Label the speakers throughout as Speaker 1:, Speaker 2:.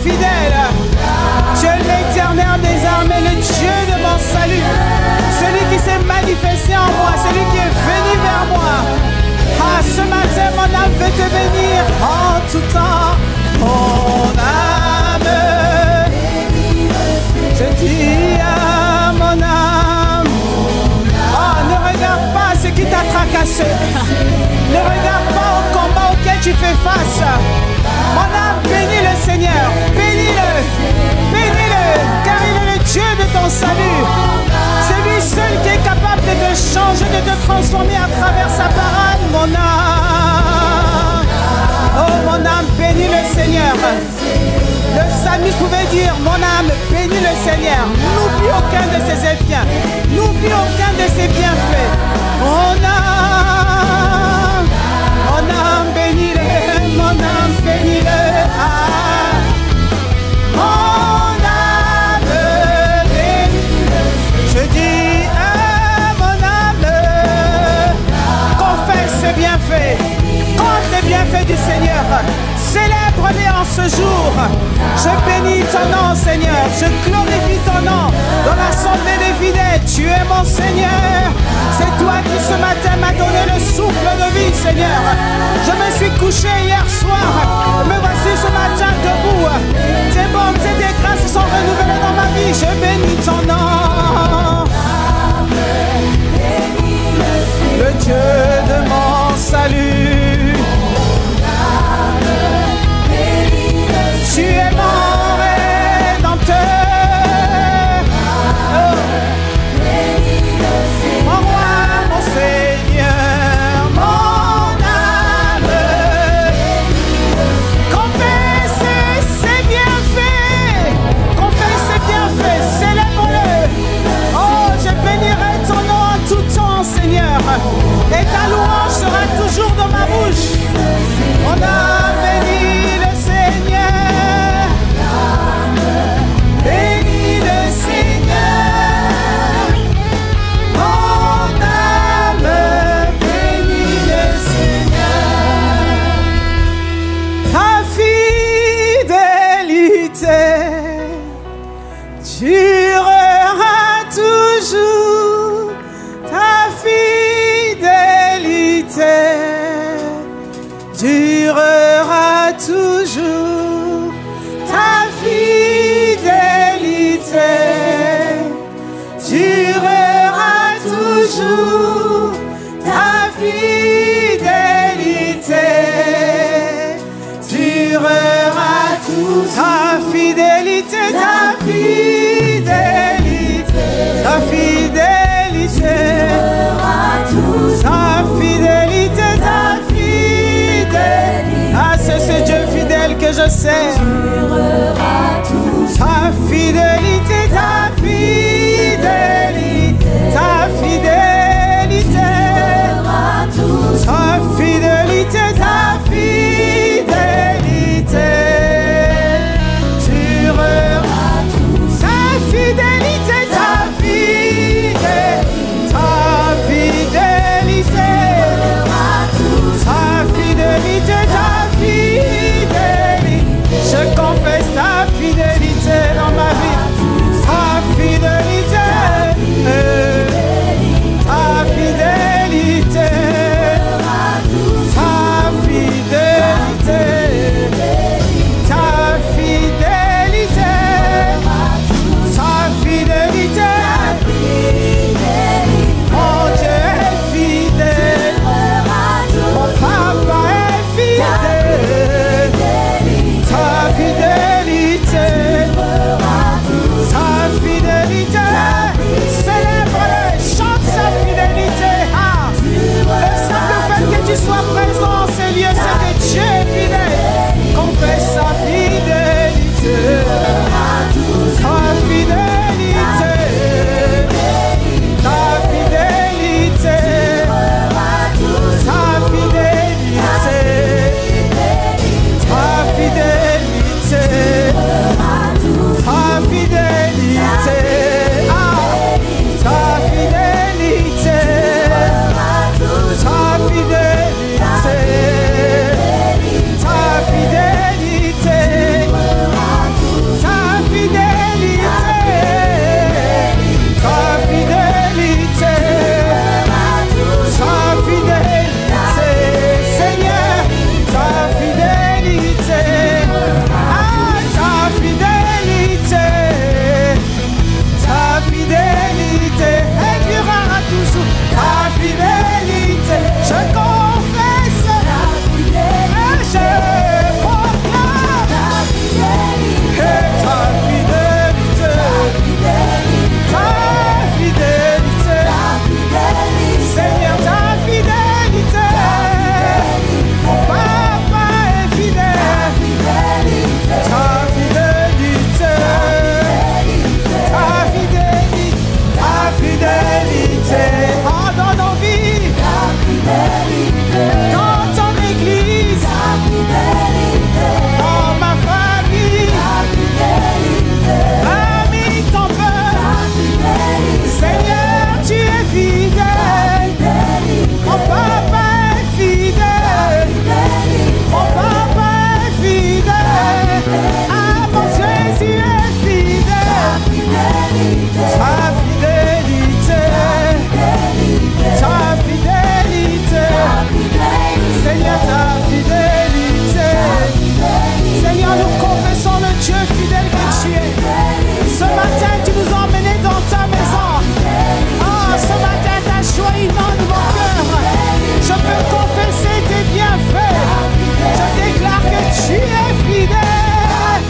Speaker 1: fidèle. Tu es l'Éternel des armées, le Dieu de mon salut. Celui qui s'est manifesté en moi, celui qui est venu vers moi. Ah, ce matin, mon âme veut te bénir en tout temps. Mon âme, je dis à mon âme, oh, ne regarde pas ce qui t'a tracassé. Ne regarde pas au combat auquel tu fais face. Mon âme, bénis le Seigneur. Bénis-le. Bénis-le, car il est le Dieu de ton salut. C'est lui seul qui est capable de te changer, de te transformer à travers sa parole, mon âme. Oh, mon âme, bénis le Seigneur. Le psalmiste pouvait dire, mon âme, bénis le Seigneur. N'oublie aucun de ses biens. N'oublie aucun de ses bienfaits. Mon âme, bénis-le. Mon âme, bénis-le. Ah. Mon âme, bénis-le. Je dis à mon âme, confesse ses bienfaits. Compte les bienfaits du Seigneur. Célèbre-les en ce jour. Je bénis ton nom, Seigneur. Je glorifie ton nom dans l'assemblée des fidèles. Tu es mon Seigneur. C'est toi qui ce matin m'as donné le souffle de vie, Seigneur. Je me suis couché hier soir. Me voici ce matin debout. Tes bontés et tes grâces sont renouvelées dans ma vie. Je bénis ton nom. Le Dieu de mon salut. Tu es mon rédempteur. Mon roi, mon Seigneur, mon âme. Confesse ses bienfaits. Confesse ses bienfaits. Célèbre-le. Oh, je bénirai ton nom en tout temps, Seigneur. Et ta louange sera toujours dans ma bouche. Mon âme bénit le Seigneur. Bénis le Seigneur. Mon âme bénis le Seigneur. Ta fidélité durera toujours. Ta fidélité durera toujours. Ta fidélité durera toujours. Ta fidélité durera toujours. Ta fidélité, ta fidélité, ta fidélité durera toujours. Ta fidélité, ta fidélité. Ah, c'est ce Dieu fidèle que je sais. Ta fidélité, ta fidélité, ta fidélité, ta fidélité, ta fidélité, durera tout. Ta fidélité, ta fidélité, ta fidélité, ta fidélité, ta fidélité, je confesse ta Ah, mon Jésus est fidèle. Ta fidélité. Ta fidélité. Seigneur, ta fidélité. Seigneur, nous confessons le Dieu fidèle que tu es. Ce matin, tu nous as emmenés dans ta maison. Oh, ce matin, ta joie inonde mon cœur. Je peux confesser tes bienfaits. Je déclare que tu es fidèle.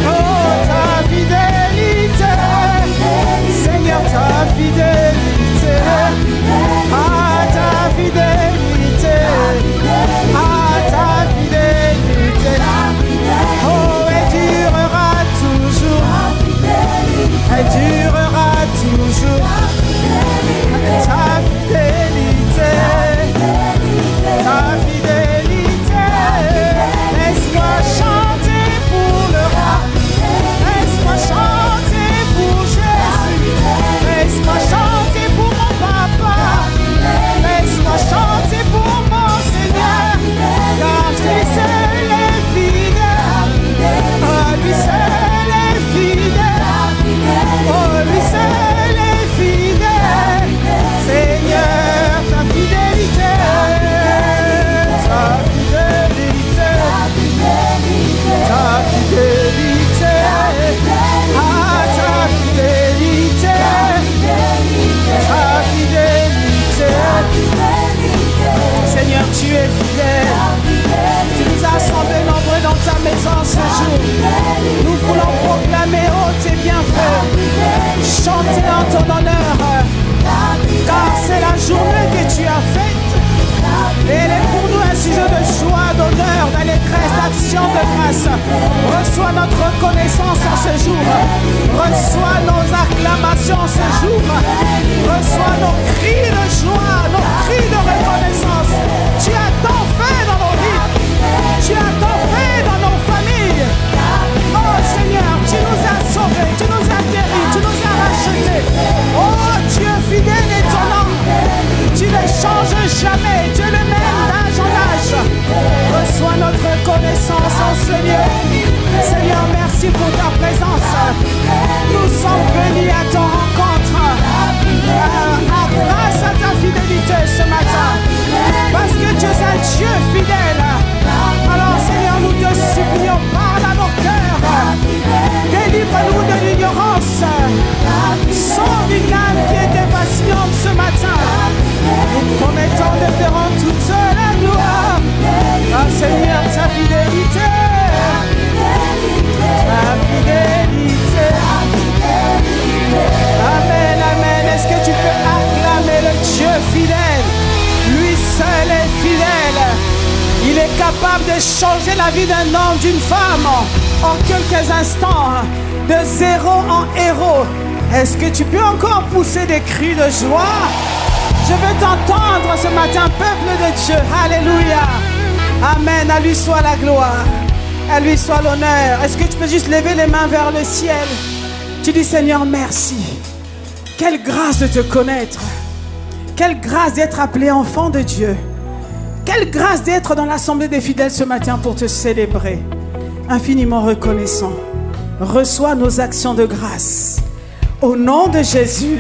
Speaker 1: Oh, ta fidélité. Seigneur, ta fidélité. Ah, ta fidélité. Ah, ta fidélité. Oh, elle durera toujours. Elle durera toujours. Ta fidélité. Ta fidélité. Laisse-moi chanter pour le roi. Laisse-moi chanter pour Jésus. Laisse-moi chanter pour mon papa. Laisse-moi chanter pour mon Seigneur. Car lui seul est fidèle. Oh, lui seul est fidèle. Oh, lui seul est fidèle. Seigneur, ta fidélité. Ta fidélité. Ta fidélité. Ah, ta fidélité. Ta fidélité. Seigneur, tu es fidèle. Tu nous as assemblés nombreux dans ta maison ce jour. Nous voulons proclamer, oh, tes bienfaits. Chanter en ton honneur. Car c'est la journée que tu as faite. Et elle est pour nous un sujet de joie, d'honneur, d'allégresse, d'action, de grâce. Reçois notre reconnaissance en ce jour. Reçois nos acclamations ce jour. Reçois nos cris de joie, nos cris de reconnaissance. Tu as tant fait dans nos vies. Tu as tant fait dans nos familles. Oh Seigneur, tu nous as sauvés, tu nous as guéris, tu nous as rachetés. Oh Dieu fidèle et étonnant. Tu ne changes jamais, tu es le même d'âge en âge. Reçois notre reconnaissance en ce lieu. Seigneur, merci pour ta présence. Nous sommes venus à ton rencontre. Grâce à ta fidélité ce matin. Parce que tu es un Dieu fidèle. Alors Seigneur, nous te supplions, parle à nos cœurs. Délivre-nous de l'ignorance. Sauve une âme qui était patiente ce matin. Nous promettons de faire en toute la gloire. Ah Seigneur, ta fidélité. Ta fidélité. Amen, amen. Est-ce que tu peux acclamer le Dieu fidèle? Lui seul est fidèle. Il est capable de changer la vie d'un homme, d'une femme en quelques instants, de zéro en héros. Est-ce que tu peux encore pousser des cris de joie? Je veux t'entendre ce matin, peuple de Dieu. Alléluia. Amen. À lui soit la gloire. À lui soit l'honneur. Est-ce que tu peux juste lever les mains vers le ciel? Tu dis Seigneur, merci. Quelle grâce de te connaître. Quelle grâce d'être appelé enfant de Dieu. Quelle grâce d'être dans l'assemblée des fidèles ce matin pour te célébrer. Infiniment reconnaissant. Reçois nos actions de grâce. Au nom de Jésus.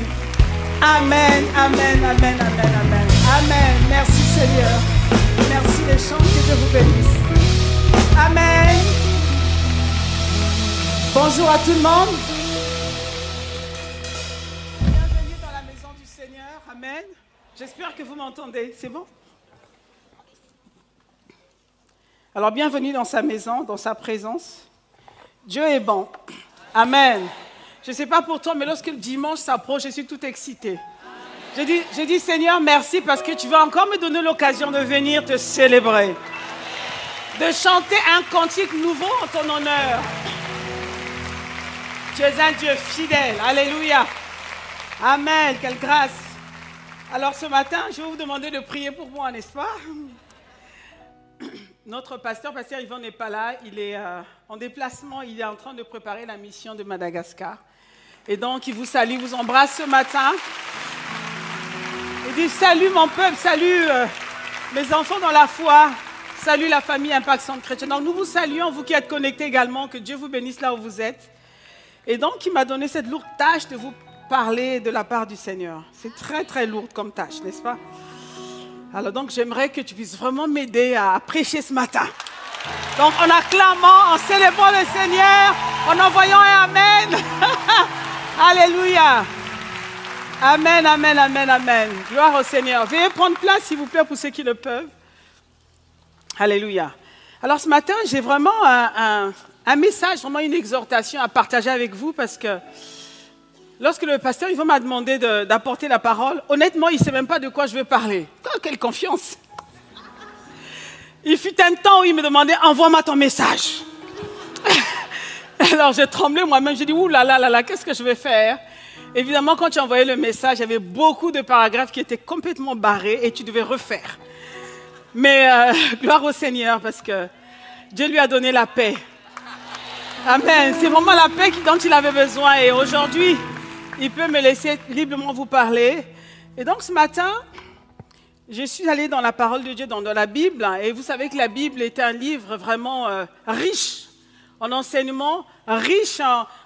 Speaker 1: Amen, amen, amen, amen, amen. Amen. Merci Seigneur. Merci les chants, que Dieu vous bénisse. Amen. Bonjour à tout le monde. Bienvenue dans la maison du Seigneur. Amen. J'espère que vous m'entendez. C'est bon? Alors, bienvenue dans sa maison, dans sa présence. Dieu est bon. Amen. Je ne sais pas pour toi, mais lorsque le dimanche s'approche, je suis tout excitée. Je dis, Seigneur, merci parce que tu vas encore me donner l'occasion de venir te célébrer. De chanter un cantique nouveau en ton honneur. Tu es un Dieu fidèle. Alléluia. Amen. Quelle grâce. Alors ce matin, je vais vous demander de prier pour moi, n'est-ce pas? Notre pasteur Yvon n'est pas là. Il est en déplacement. Il est en train de préparer la mission de Madagascar. Et donc, il vous salue, vous embrasse ce matin. Il dit, salut mon peuple, salut mes enfants dans la foi. Salut la famille Impact Centre Chrétien. Donc nous vous saluons, vous qui êtes connectés également, que Dieu vous bénisse là où vous êtes. Et donc il m'a donné cette lourde tâche de vous parler de la part du Seigneur. C'est très très lourd comme tâche, n'est-ce pas? Alors donc j'aimerais que tu puisses vraiment m'aider à prêcher ce matin. Donc en acclamant, en célébrant le Seigneur, en envoyant un Amen. Alléluia. Amen, amen, amen, amen. Gloire au Seigneur. Veuillez prendre place s'il vous plaît pour ceux qui le peuvent. Alléluia. Alors ce matin, j'ai vraiment un message, vraiment une exhortation à partager avec vous parce que lorsque le pasteur Yvon m'a demandé d'apporter la parole, honnêtement, il ne sait même pas de quoi je vais parler. Oh, quelle confiance! Il fut un temps où il me demandait « Envoie-moi ton message ». Alors j'ai tremblé moi-même, j'ai dit « Ouh là là là là, qu'est-ce que je vais faire ?» Évidemment, quand tu as envoyé le message, il y avait beaucoup de paragraphes qui étaient complètement barrés et tu devais refaire. Mais gloire au Seigneur parce que Dieu lui a donné la paix. Amen. C'est vraiment la paix dont il avait besoin. Et aujourd'hui, il peut me laisser librement vous parler. Et donc ce matin, je suis allée dans la parole de Dieu, dans la Bible. Et vous savez que la Bible est un livre vraiment riche en enseignements, riche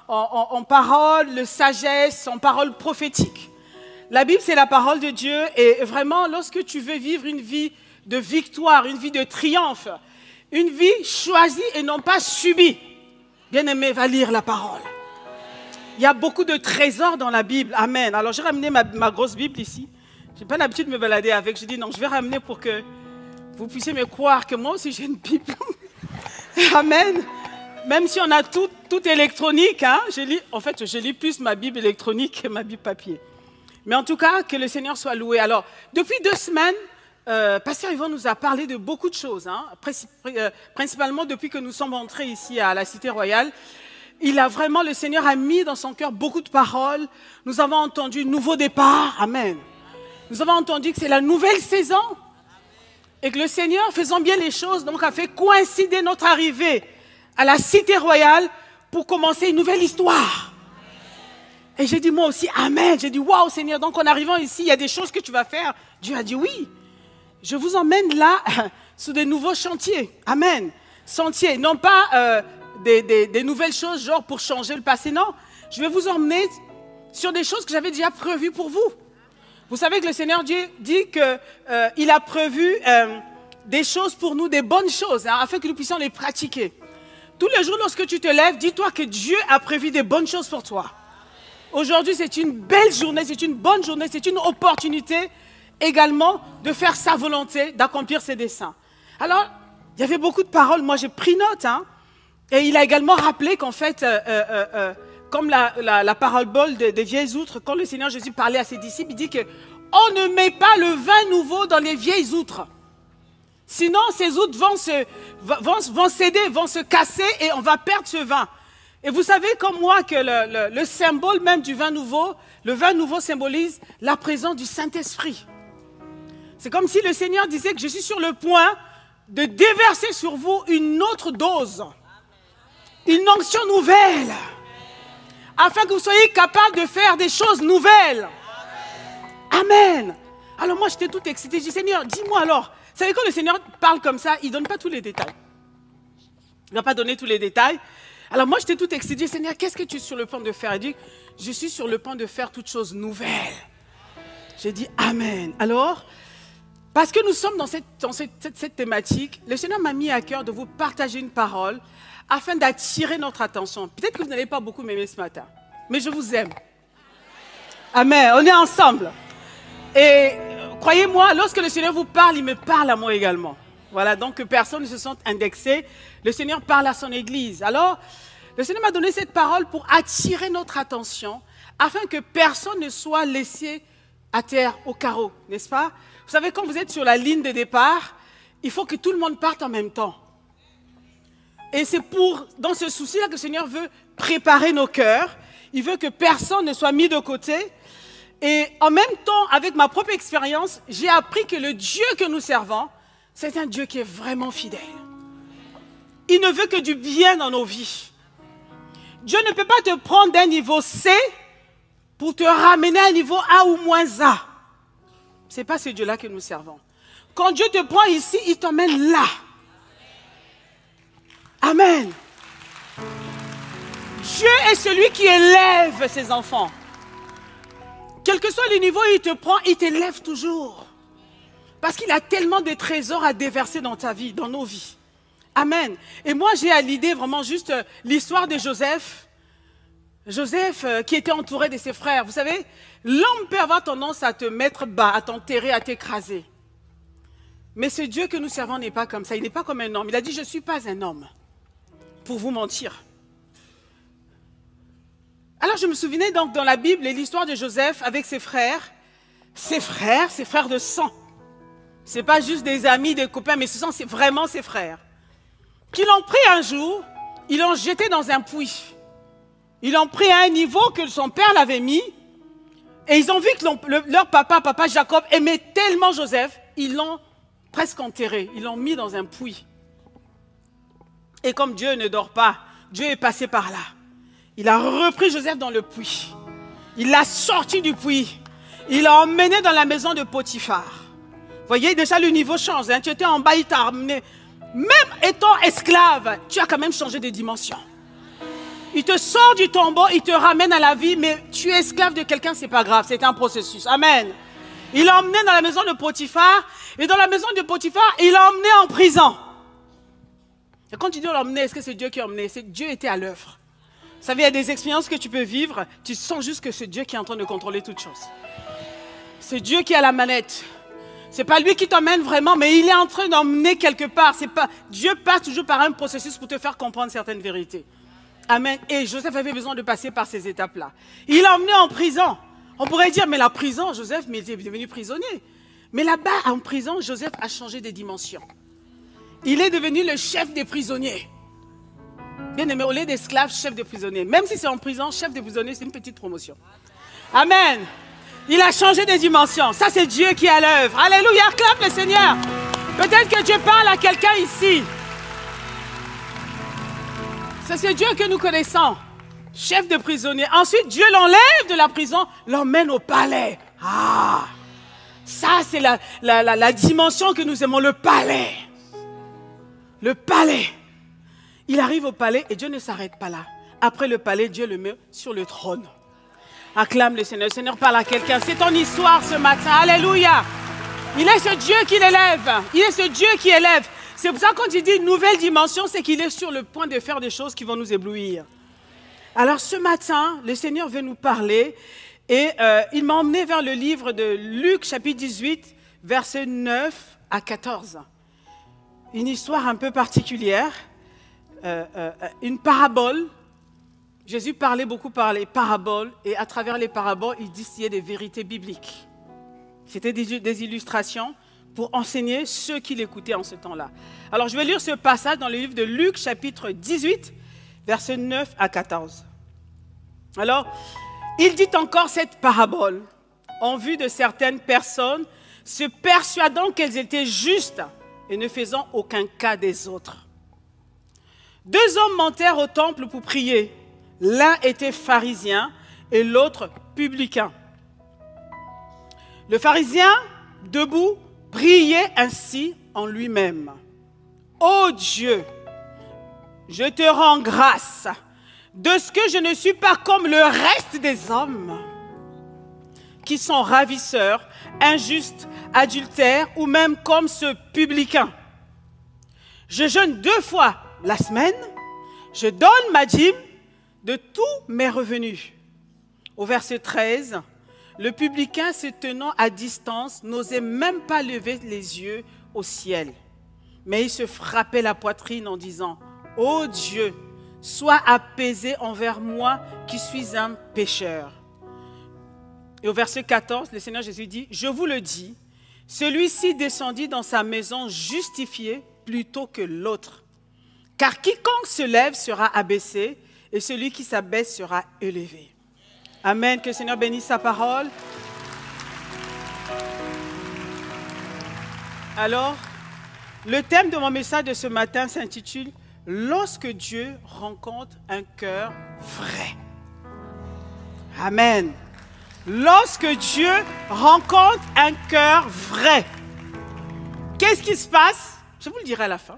Speaker 1: en paroles, de sagesse, en paroles prophétiques. La Bible, c'est la parole de Dieu. Et vraiment, lorsque tu veux vivre une vie de victoire, une vie de triomphe, une vie choisie et non pas subie. Bien-aimé, va lire la parole. Il y a beaucoup de trésors dans la Bible. Amen. Alors, j'ai ramené ma grosse Bible ici. Je n'ai pas l'habitude de me balader avec. Je dis non, je vais ramener pour que vous puissiez me croire que moi aussi j'ai une Bible. Amen. Même si on a tout électronique, hein, je lis plus ma Bible électronique que ma Bible papier. Mais en tout cas, que le Seigneur soit loué. Alors, depuis 2 semaines, Pasteur Yvon nous a parlé de beaucoup de choses, hein, principalement depuis que nous sommes entrés ici à la Cité Royale. Le Seigneur a mis dans son cœur beaucoup de paroles. Nous avons entendu nouveau départ, amen. Nous avons entendu que c'est la nouvelle saison et que le Seigneur, faisant bien les choses, donc a fait coïncider notre arrivée à la Cité Royale pour commencer une nouvelle histoire. Et j'ai dit moi aussi, amen. J'ai dit, waouh Seigneur, donc en arrivant ici, il y a des choses que tu vas faire. Dieu a dit oui. Je vous emmène là sur des nouveaux chantiers. Amen. Sentiers, non pas des nouvelles choses, genre pour changer le passé, non. Je vais vous emmener sur des choses que j'avais déjà prévues pour vous. Vous savez que le Seigneur Dieu dit qu'il a prévu des choses pour nous, des bonnes choses, hein, afin que nous puissions les pratiquer. Tous les jours, lorsque tu te lèves, dis-toi que Dieu a prévu des bonnes choses pour toi. Aujourd'hui, c'est une belle journée, c'est une bonne journée, c'est une opportunité également de faire sa volonté, d'accomplir ses desseins. Alors, il y avait beaucoup de paroles, moi j'ai pris note, hein, et il a également rappelé qu'en fait, comme la parabole des vieilles outres, quand le Seigneur Jésus parlait à ses disciples, il dit qu'on ne met pas le vin nouveau dans les vieilles outres. Sinon, ces outres vont céder, vont se casser et on va perdre ce vin. Et vous savez comme moi que le symbole même du vin nouveau, le vin nouveau symbolise la présence du Saint-Esprit. C'est comme si le Seigneur disait que je suis sur le point de déverser sur vous une autre dose, une onction nouvelle, afin que vous soyez capables de faire des choses nouvelles. Amen. Alors moi, j'étais tout excitée. Je dis, Seigneur, dis-moi alors. Vous savez, quand le Seigneur parle comme ça, il ne donne pas tous les détails. Il ne va pas donner tous les détails. Alors moi, j'étais tout excitée. Je dis, Seigneur, qu'est-ce que tu es sur le point de faire? Il dit, je suis sur le point de faire toutes choses nouvelles. J'ai dit, Amen. Alors, parce que nous sommes dans cette thématique, le Seigneur m'a mis à cœur de vous partager une parole afin d'attirer notre attention. Peut-être que vous n'allez pas beaucoup m'aimer ce matin, mais je vous aime. Amen. On est ensemble. Et croyez-moi, lorsque le Seigneur vous parle, il me parle à moi également. Voilà, donc que personne ne se sente indexé. Le Seigneur parle à son Église. Alors, le Seigneur m'a donné cette parole pour attirer notre attention afin que personne ne soit laissé à terre, au carreau, n'est-ce pas? Vous savez, quand vous êtes sur la ligne de départ, il faut que tout le monde parte en même temps. Et c'est dans ce souci-là que le Seigneur veut préparer nos cœurs. Il veut que personne ne soit mis de côté. Et en même temps, avec ma propre expérience, j'ai appris que le Dieu que nous servons, c'est un Dieu qui est vraiment fidèle. Il ne veut que du bien dans nos vies. Dieu ne peut pas te prendre d'un niveau C pour te ramener à un niveau A ou moins A. Ce n'est pas ce Dieu-là que nous servons. Quand Dieu te prend ici, il t'emmène là. Amen. Dieu est celui qui élève ses enfants. Quel que soit le niveau où il te prend, il t'élève toujours. Parce qu'il a tellement de trésors à déverser dans ta vie, dans nos vies. Amen. Et moi, j'ai à l'idée vraiment juste l'histoire de Joseph. Joseph qui était entouré de ses frères. Vous savez, l'homme peut avoir tendance à te mettre bas, à t'enterrer, à t'écraser. Mais ce Dieu que nous servons n'est pas comme ça. Il n'est pas comme un homme. Il a dit, je ne suis pas un homme pour vous mentir. Alors je me souvenais donc dans la Bible l'histoire de Joseph avec ses frères de sang. Ce n'est pas juste des amis, des copains, mais ce sont vraiment ses frères. Qui l'ont pris un jour, ils l'ont jeté dans un puits. Ils l'ont pris à un niveau que son père l'avait mis. Et ils ont vu que leur papa Jacob, aimait tellement Joseph, ils l'ont presque enterré. Ils l'ont mis dans un puits. Et comme Dieu ne dort pas, Dieu est passé par là. Il a repris Joseph dans le puits. Il l'a sorti du puits. Il l'a emmené dans la maison de Potiphar. Vous voyez, déjà le niveau change. Hein? Tu étais en bas, il t'a emmené. Même étant esclave, tu as quand même changé de dimension. Il te sort du tombeau, il te ramène à la vie, mais tu es esclave de quelqu'un, c'est pas grave, c'est un processus. Amen. Il l'a emmené dans la maison de Potiphar, et dans la maison de Potiphar, il l'a emmené en prison. Et quand tu dis l'emmener, est-ce que c'est Dieu qui a emmené? C'est Dieu était à l'œuvre. Vous savez, il y a des expériences que tu peux vivre, tu sens juste que c'est Dieu qui est en train de contrôler toutes choses. C'est Dieu qui a la manette. Ce n'est pas lui qui t'emmène vraiment, mais il est en train d'emmener quelque part. Dieu passe toujours par un processus pour te faire comprendre certaines vérités. Amen. Et Joseph avait besoin de passer par ces étapes-là. Il l'a emmené en prison. On pourrait dire, mais la prison, Joseph, mais il est devenu prisonnier. Mais là-bas, en prison, Joseph a changé de dimension. Il est devenu le chef des prisonniers. Bien aimé, au lieu d'esclave, chef des prisonniers. Même si c'est en prison, chef des prisonniers, c'est une petite promotion. Amen. Il a changé de dimension. Ça, c'est Dieu qui est à l'œuvre. Alléluia, acclame le Seigneur. Peut-être que Dieu parle à quelqu'un ici. C'est ce Dieu que nous connaissons. Chef de prisonnier. Ensuite, Dieu l'enlève de la prison, l'emmène au palais. Ah, ça, c'est la dimension que nous aimons, le palais. Le palais. Il arrive au palais et Dieu ne s'arrête pas là. Après le palais, Dieu le met sur le trône. Acclame le Seigneur. Le Seigneur parle à quelqu'un. C'est ton histoire ce matin. Alléluia. Il est ce Dieu qui l'élève. Il est ce Dieu qui élève. C'est pour ça que quand il dit nouvelle dimension, c'est qu'il est sur le point de faire des choses qui vont nous éblouir. Alors ce matin, le Seigneur veut nous parler et il m'a emmené vers le livre de Luc, chapitre 18, versets 9 à 14. Une histoire un peu particulière, une parabole. Jésus parlait beaucoup par les paraboles et à travers les paraboles, il distillait des vérités bibliques. C'était des illustrations pour enseigner ceux qui l'écoutaient en ce temps-là. Alors, je vais lire ce passage dans le livre de Luc, chapitre 18, versets 9 à 14. Alors, il dit encore cette parabole en vue de certaines personnes se persuadant qu'elles étaient justes et ne faisant aucun cas des autres. 2 hommes montèrent au temple pour prier. L'un était pharisien et l'autre publicain. Le pharisien, debout, priait ainsi en lui-même. « Ô Dieu, je te rends grâce de ce que je ne suis pas comme le reste des hommes qui sont ravisseurs, injustes, adultères ou même comme ce publicain. Je jeûne 2 fois la semaine, je donne ma dîme de tous mes revenus. » Au verset 13, le publicain se tenant à distance n'osait même pas lever les yeux au ciel. Mais il se frappait la poitrine en disant, « Ô Dieu, sois apaisé envers moi qui suis un pécheur. » Et au verset 14, le Seigneur Jésus dit, « Je vous le dis, celui-ci descendit dans sa maison justifié plutôt que l'autre. Car quiconque se lève sera abaissé, et celui qui s'abaisse sera élevé. » Amen. Que le Seigneur bénisse sa parole. Alors, le thème de mon message de ce matin s'intitule « Lorsque Dieu rencontre un cœur vrai ». Amen. Lorsque Dieu rencontre un cœur vrai. Qu'est-ce qui se passe? Je vous le dirai à la fin.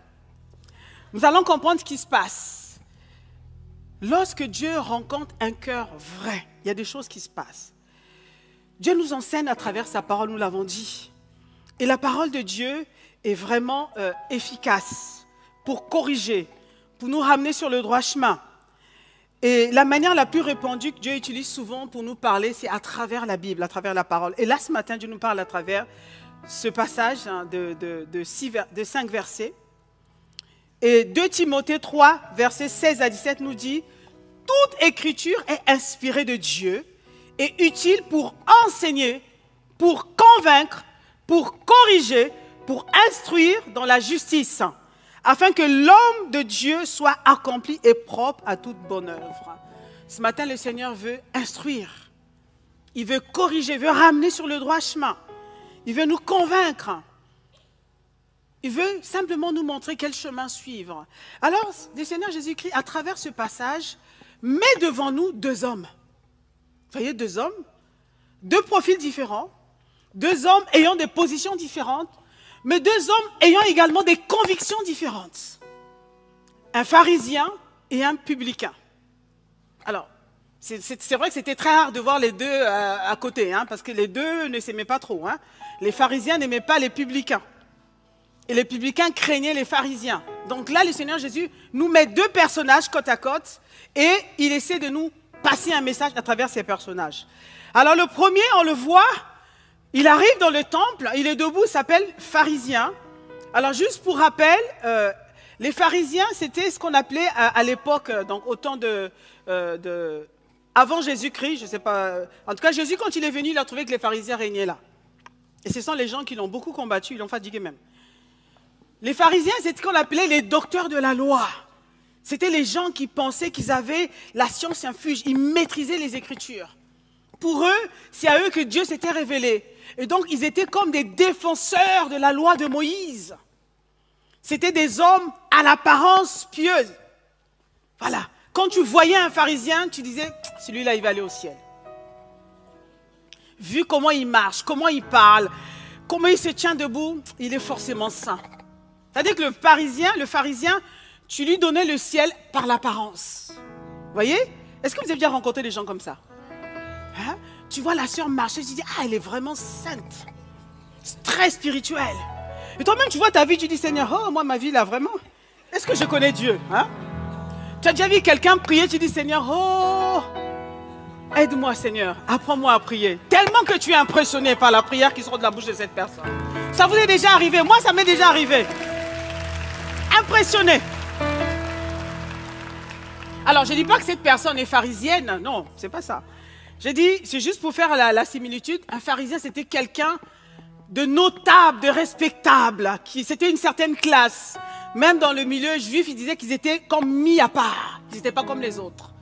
Speaker 1: nous allons comprendre ce qui se passe. Lorsque Dieu rencontre un cœur vrai, il y a des choses qui se passent. Dieu nous enseigne à travers sa parole, nous l'avons dit. Et la parole de Dieu est vraiment efficace pour corriger, pour nous ramener sur le droit chemin. Et la manière la plus répandue que Dieu utilise souvent pour nous parler, c'est à travers la Bible, à travers la parole. Et là, ce matin, Dieu nous parle à travers ce passage de 5 versets. Et 2 Timothée 3, versets 16 à 17 nous dit « Toute écriture est inspirée de Dieu et utile pour enseigner, pour convaincre, pour corriger, pour instruire dans la justice, afin que l'homme de Dieu soit accompli et propre à toute bonne œuvre. » Ce matin, le Seigneur veut instruire. Il veut corriger, il veut ramener sur le droit chemin. Il veut nous convaincre. Il veut simplement nous montrer quel chemin suivre. Alors, le Seigneur Jésus-Christ, à travers ce passage, met devant nous 2 hommes. Vous voyez, 2 hommes, 2 profils différents, 2 hommes ayant des positions différentes, mais 2 hommes ayant également des convictions différentes. Un pharisien et un publicain. Alors, c'est vrai que c'était très rare de voir les 2 à côté, hein, parce que les 2 ne s'aimaient pas trop. Hein. Les pharisiens n'aimaient pas les publicains. Et les publicains craignaient les pharisiens. Donc là, le Seigneur Jésus nous met 2 personnages côte à côte et il essaie de nous passer un message à travers ces personnages. Alors le premier, on le voit, il arrive dans le temple, il est debout, il s'appelle pharisien. Alors juste pour rappel, les pharisiens, c'était ce qu'on appelait à l'époque, donc au temps avant Jésus-Christ, je ne sais pas. En tout cas, Jésus, quand il est venu, il a trouvé que les pharisiens régnaient là. Et ce sont les gens qui l'ont beaucoup combattu, ils l'ont fatigué même. Les pharisiens, c'est ce qu'on appelait les docteurs de la loi. C'était les gens qui pensaient qu'ils avaient la science infuse, ils maîtrisaient les Écritures. Pour eux, c'est à eux que Dieu s'était révélé. Et donc, ils étaient comme des défenseurs de la loi de Moïse. C'était des hommes à l'apparence pieuse. Voilà. Quand tu voyais un pharisien, tu disais, celui-là, il va aller au ciel. Vu comment il marche, comment il parle, comment il se tient debout, il est forcément saint. C'est-à-dire que le pharisien, tu lui donnais le ciel par l'apparence. Vous voyez? Est-ce que vous avez déjà rencontré des gens comme ça? Hein? Tu vois la sœur marcher, tu dis, ah, elle est vraiment sainte. C'est très spirituelle. Et toi-même, tu vois ta vie, tu dis, Seigneur, oh, moi, ma vie, là, vraiment, est-ce que je connais Dieu? Hein? Tu as déjà vu quelqu'un prier, tu dis, Seigneur, oh, aide-moi, Seigneur, apprends-moi à prier. Tellement que tu es impressionné par la prière qui sort de la bouche de cette personne. Ça vous est déjà arrivé? Moi, ça m'est déjà arrivé. Impressionné. Alors, je ne dis pas que cette personne est pharisienne. Non, c'est pas ça. Je dis, c'est juste pour faire la similitude. Un pharisien, c'était quelqu'un de notable, de respectable. C'était une certaine classe. Même dans le milieu juif, ils disaient qu'ils étaient comme mis à part. Ils n'étaient pas comme les autres.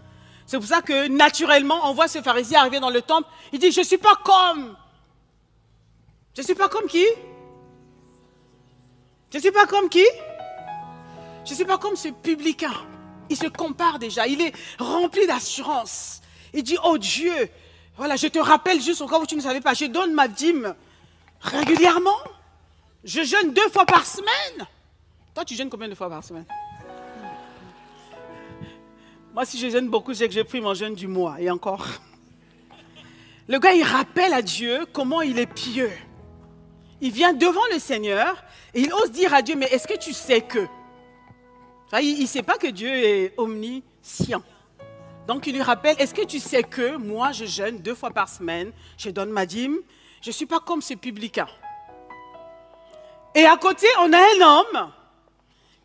Speaker 1: C'est pour ça que, naturellement, on voit ce pharisien arriver dans le temple. Il dit, je ne suis pas comme... Je ne suis pas comme qui? Je ne suis pas comme qui? Je ne suis pas comme ce publicain. Il se compare déjà. Il est rempli d'assurance. Il dit, oh Dieu, voilà, je te rappelle juste au cas où tu ne savais pas, je donne ma dîme régulièrement. Je jeûne 2 fois par semaine. Toi, tu jeûnes combien de fois par semaine? Moi, si je jeûne beaucoup, c'est que j'ai pris mon jeûne du mois, et encore. Le gars, il rappelle à Dieu comment il est pieux. Il vient devant le Seigneur et il ose dire à Dieu, mais est-ce que tu sais que... Il ne sait pas que Dieu est omniscient. Donc, il lui rappelle, est-ce que tu sais que moi, je jeûne 2 fois par semaine, je donne ma dîme, je ne suis pas comme ce publicain. Et à côté, on a un homme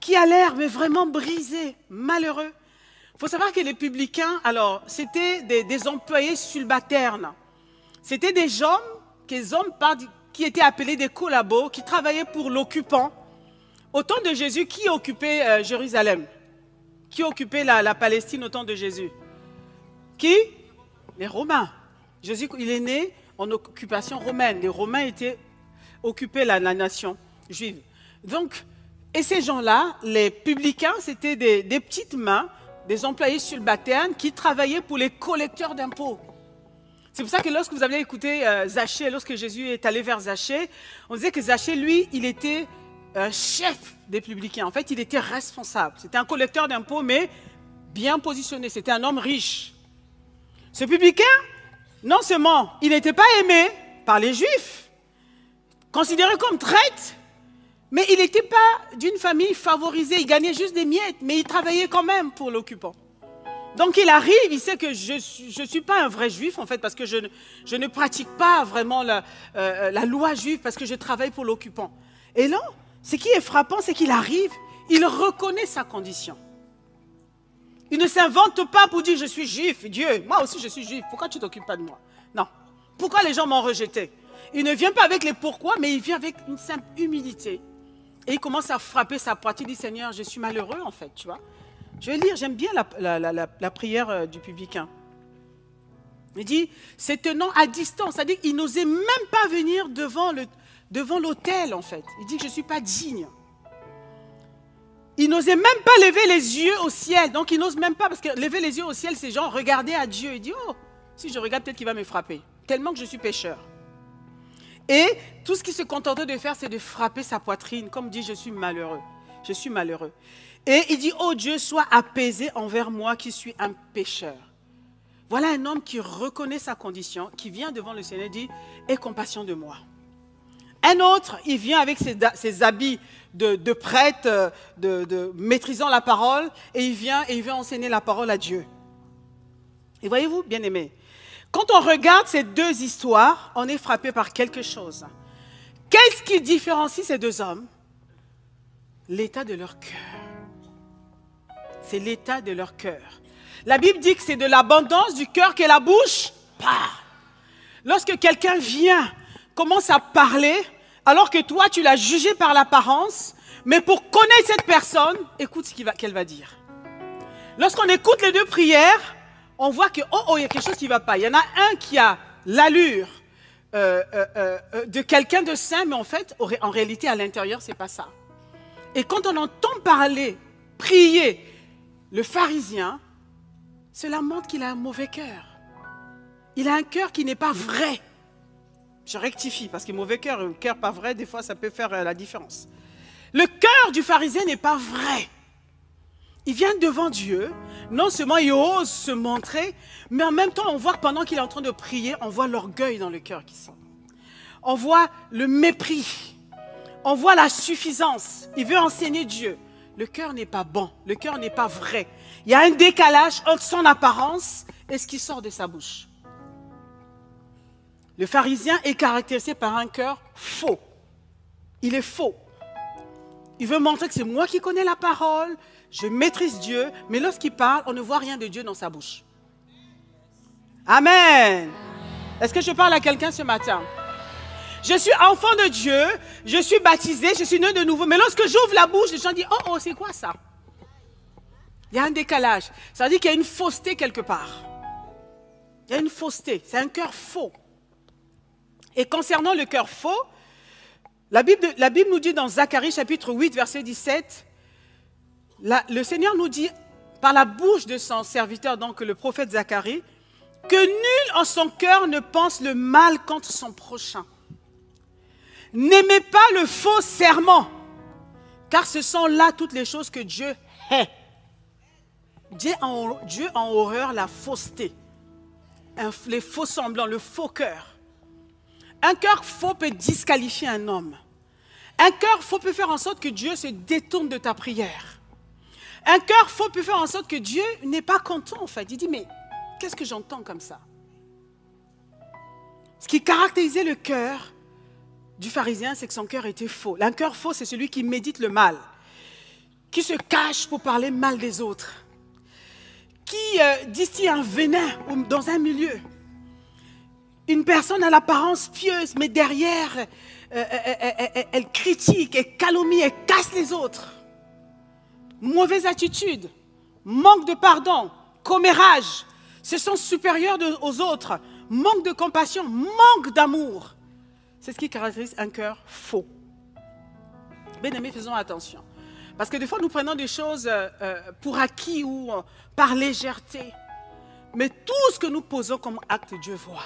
Speaker 1: qui a l'air mais vraiment brisé, malheureux. Il faut savoir que les publicains, alors, c'était des employés subalternes. C'était des hommes qui étaient appelés des collabos, qui travaillaient pour l'occupant. Au temps de Jésus, qui occupait Jérusalem? Qui occupait la Palestine au temps de Jésus? Qui? Les Romains. Jésus, il est né en occupation romaine. Les Romains occupaient la nation juive. Donc, et ces gens-là, les publicains, c'était des petites mains, des employés subalternes qui travaillaient pour les collecteurs d'impôts. C'est pour ça que lorsque vous avez écouté Zachée, lorsque Jésus est allé vers Zachée, on disait que Zachée, lui, il était chef des publicains. En fait, il était responsable. C'était un collecteur d'impôts, mais bien positionné. C'était un homme riche. Ce publicain, non seulement il n'était pas aimé par les Juifs, considéré comme traître, mais il n'était pas d'une famille favorisée. Il gagnait juste des miettes, mais il travaillait quand même pour l'occupant. Donc il arrive, il sait que je ne suis pas un vrai juif en fait, parce que je ne pratique pas vraiment la loi juive, parce que je travaille pour l'occupant. Et là, ce qui est frappant, c'est qu'il arrive, il reconnaît sa condition. Il ne s'invente pas pour dire je suis juif, Dieu, moi aussi je suis juif, pourquoi tu ne t'occupes pas de moi? Non. Pourquoi les gens m'ont rejeté? Il ne vient pas avec les pourquoi, mais il vient avec une simple humilité. Et il commence à frapper sa poitrine, il dit Seigneur, je suis malheureux en fait, tu vois. Je vais lire, j'aime bien la prière du publicain. Il dit, se tenant à distance, c'est-à-dire qu'il n'osait même pas venir devant l'autel en fait. Il dit que je ne suis pas digne. Il n'osait même pas lever les yeux au ciel. Donc il n'ose même pas, parce que lever les yeux au ciel, c'est genre regarder à Dieu. Il dit, oh, si je regarde, peut-être qu'il va me frapper. Tellement que je suis pécheur. Et tout ce qu'il se contentait de faire, c'est de frapper sa poitrine, comme dit, je suis malheureux. Je suis malheureux. Et il dit, oh Dieu, sois apaisé envers moi qui suis un pécheur. Voilà un homme qui reconnaît sa condition, qui vient devant le Seigneur et dit, aie compassion de moi. Un autre, il vient avec ses habits de prêtre, maîtrisant la parole, et il vient enseigner la parole à Dieu. Et voyez-vous, bien-aimés, quand on regarde ces deux histoires, on est frappé par quelque chose. Qu'est-ce qui différencie ces deux hommes? L'état de leur cœur. C'est l'état de leur cœur. La Bible dit que c'est de l'abondance du cœur que la bouche parle. Lorsque quelqu'un vient, commence à parler, alors que toi, tu l'as jugé par l'apparence, mais pour connaître cette personne, écoute ce qu'elle va dire. Lorsqu'on écoute les deux prières, on voit que, oh, il y a quelque chose qui ne va pas. Il y en a un qui a l'allure de quelqu'un de saint, mais en fait, en réalité, à l'intérieur, ce n'est pas ça. Et quand on entend parler, prier, le pharisien, cela montre qu'il a un mauvais cœur. Il a un cœur qui n'est pas vrai. Je rectifie, parce que mauvais cœur et un cœur pas vrai, des fois, ça peut faire la différence. Le cœur du pharisien n'est pas vrai. Il vient devant Dieu, non seulement il ose se montrer, mais en même temps, on voit que pendant qu'il est en train de prier, on voit l'orgueil dans le cœur qui sort. On voit le mépris. On voit la suffisance. Il veut enseigner Dieu. Le cœur n'est pas bon. Le cœur n'est pas vrai. Il y a un décalage entre son apparence et ce qui sort de sa bouche. Le pharisien est caractérisé par un cœur faux. Il est faux. Il veut montrer que c'est moi qui connais la parole, je maîtrise Dieu, mais lorsqu'il parle, on ne voit rien de Dieu dans sa bouche. Amen. Est-ce que je parle à quelqu'un ce matin? Je suis enfant de Dieu, je suis baptisé, je suis né de nouveau. Mais lorsque j'ouvre la bouche, les gens disent, oh, c'est quoi ça? Il y a un décalage. Ça veut dire qu'il y a une fausseté quelque part. Il y a une fausseté. C'est un cœur faux. Et concernant le cœur faux, la Bible nous dit dans Zacharie chapitre 8, verset 17, le Seigneur nous dit, par la bouche de son serviteur, donc le prophète Zacharie, que nul en son cœur ne pense le mal contre son prochain. N'aimez pas le faux serment, car ce sont là toutes les choses que Dieu hait. Dieu en horreur la fausseté, les faux semblants, le faux cœur. Un cœur faux peut disqualifier un homme. Un cœur faux peut faire en sorte que Dieu se détourne de ta prière. Un cœur faux peut faire en sorte que Dieu n'est pas content en fait. Il dit, mais qu'est-ce que j'entends comme ça? Ce qui caractérisait le cœur du pharisien, c'est que son cœur était faux. Un cœur faux, c'est celui qui médite le mal, qui se cache pour parler mal des autres, qui distille un venin dans un milieu. Une personne à l'apparence pieuse, mais derrière, elle critique, elle calomnie, elle casse les autres. Mauvaise attitude, manque de pardon, commérage, se sent supérieur aux autres, manque de compassion, manque d'amour. C'est ce qui caractérise un cœur faux. Bien-aimés, faisons attention. Parce que des fois, nous prenons des choses pour acquis ou par légèreté. Mais tout ce que nous posons comme acte, Dieu voit.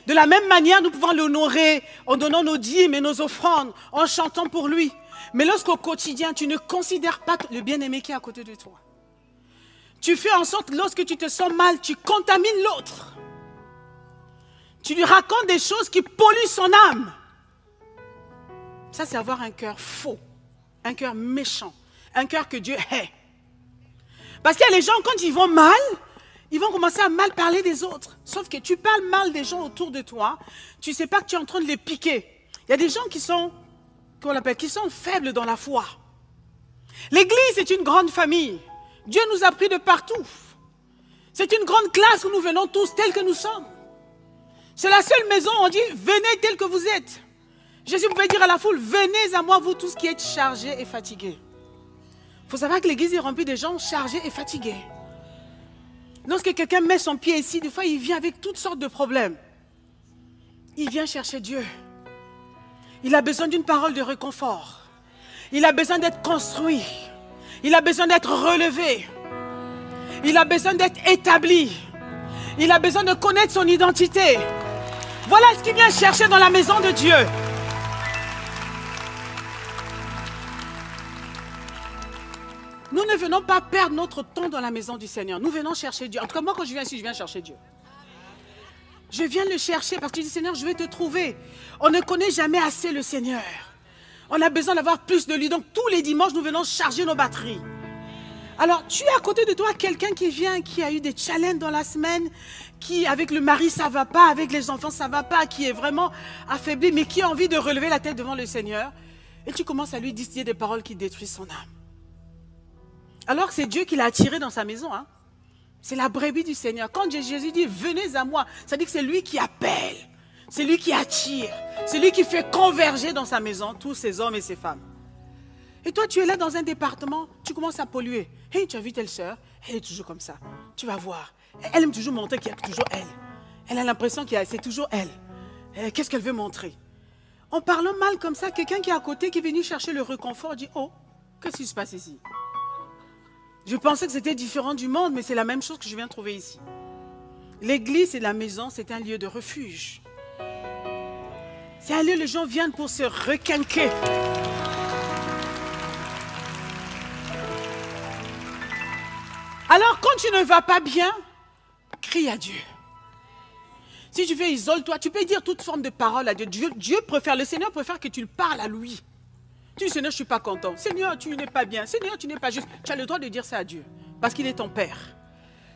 Speaker 1: De la même manière, nous pouvons l'honorer en donnant nos dîmes et nos offrandes, en chantant pour lui, Mais lorsqu'au quotidien, tu ne considères pas le bien-aimé qui est à côté de toi. Tu fais en sorte, lorsque tu te sens mal, tu contamines l'autre. Tu lui racontes des choses qui polluent son âme. Ça, c'est avoir un cœur faux, un cœur méchant, un cœur que Dieu hait. Parce qu'il y a les gens, quand ils vont mal, ils vont commencer à mal parler des autres. Sauf que tu parles mal des gens autour de toi, tu ne sais pas que tu es en train de les piquer. Il y a des gens qui sont, qui sont faibles dans la foi. L'Église est une grande famille. Dieu nous a pris de partout. C'est une grande classe où nous venons tous tels que nous sommes. C'est la seule maison où on dit, venez tel que vous êtes. Jésus pouvait dire à la foule, venez à moi, vous tous qui êtes chargés et fatigués. Il faut savoir que l'église est remplie de gens chargés et fatigués. Lorsque quelqu'un met son pied ici, des fois il vient avec toutes sortes de problèmes. Il vient chercher Dieu. Il a besoin d'une parole de réconfort. Il a besoin d'être construit. Il a besoin d'être relevé. Il a besoin d'être établi. Il a besoin de connaître son identité. Voilà ce qu'il vient chercher dans la maison de Dieu. Nous ne venons pas perdre notre temps dans la maison du Seigneur. Nous venons chercher Dieu. En tout cas, moi, quand je viens ici, je viens chercher Dieu. Je viens le chercher parce que je dis, Seigneur, je vais te trouver. On ne connaît jamais assez le Seigneur. On a besoin d'avoir plus de lui. Donc, tous les dimanches, nous venons charger nos batteries. Alors, tu as à côté de toi quelqu'un qui vient, qui a eu des challenges dans la semaine, qui, avec le mari, ça ne va pas, avec les enfants, ça ne va pas, qui est vraiment affaibli, mais qui a envie de relever la tête devant le Seigneur. Et tu commences à lui distiller des paroles qui détruisent son âme. Alors, c'est Dieu qui l'a attiré dans sa maison. Hein? C'est la brebis du Seigneur. Quand Jésus dit, venez à moi, ça dit que c'est lui qui appelle, c'est lui qui attire, c'est lui qui fait converger dans sa maison tous ces hommes et ces femmes. Et toi, tu es là dans un département, tu commences à polluer. Hey, tu as vu telle sœur, elle est toujours comme ça. Tu vas voir. Elle aime toujours montrer qu'il y a toujours elle. Elle a l'impression que c'est toujours elle. Qu'est-ce qu'elle veut montrer? En parlant mal comme ça, quelqu'un qui est à côté, qui est venu chercher le réconfort, dit, oh, qu'est-ce qui se passe ici? Je pensais que c'était différent du monde, mais c'est la même chose que je viens de trouver ici. L'église et la maison, c'est un lieu de refuge. C'est un lieu où les gens viennent pour se requinquer. Alors, quand tu ne vas pas bien, crie à Dieu. Si tu veux, isole-toi. Tu peux dire toute forme de parole à Dieu. Dieu préfère, le Seigneur préfère que tu le parles à lui. Tu dis, Seigneur, je ne suis pas content. Seigneur, tu n'es pas bien. Seigneur, tu n'es pas juste. Tu as le droit de dire ça à Dieu, parce qu'il est ton Père.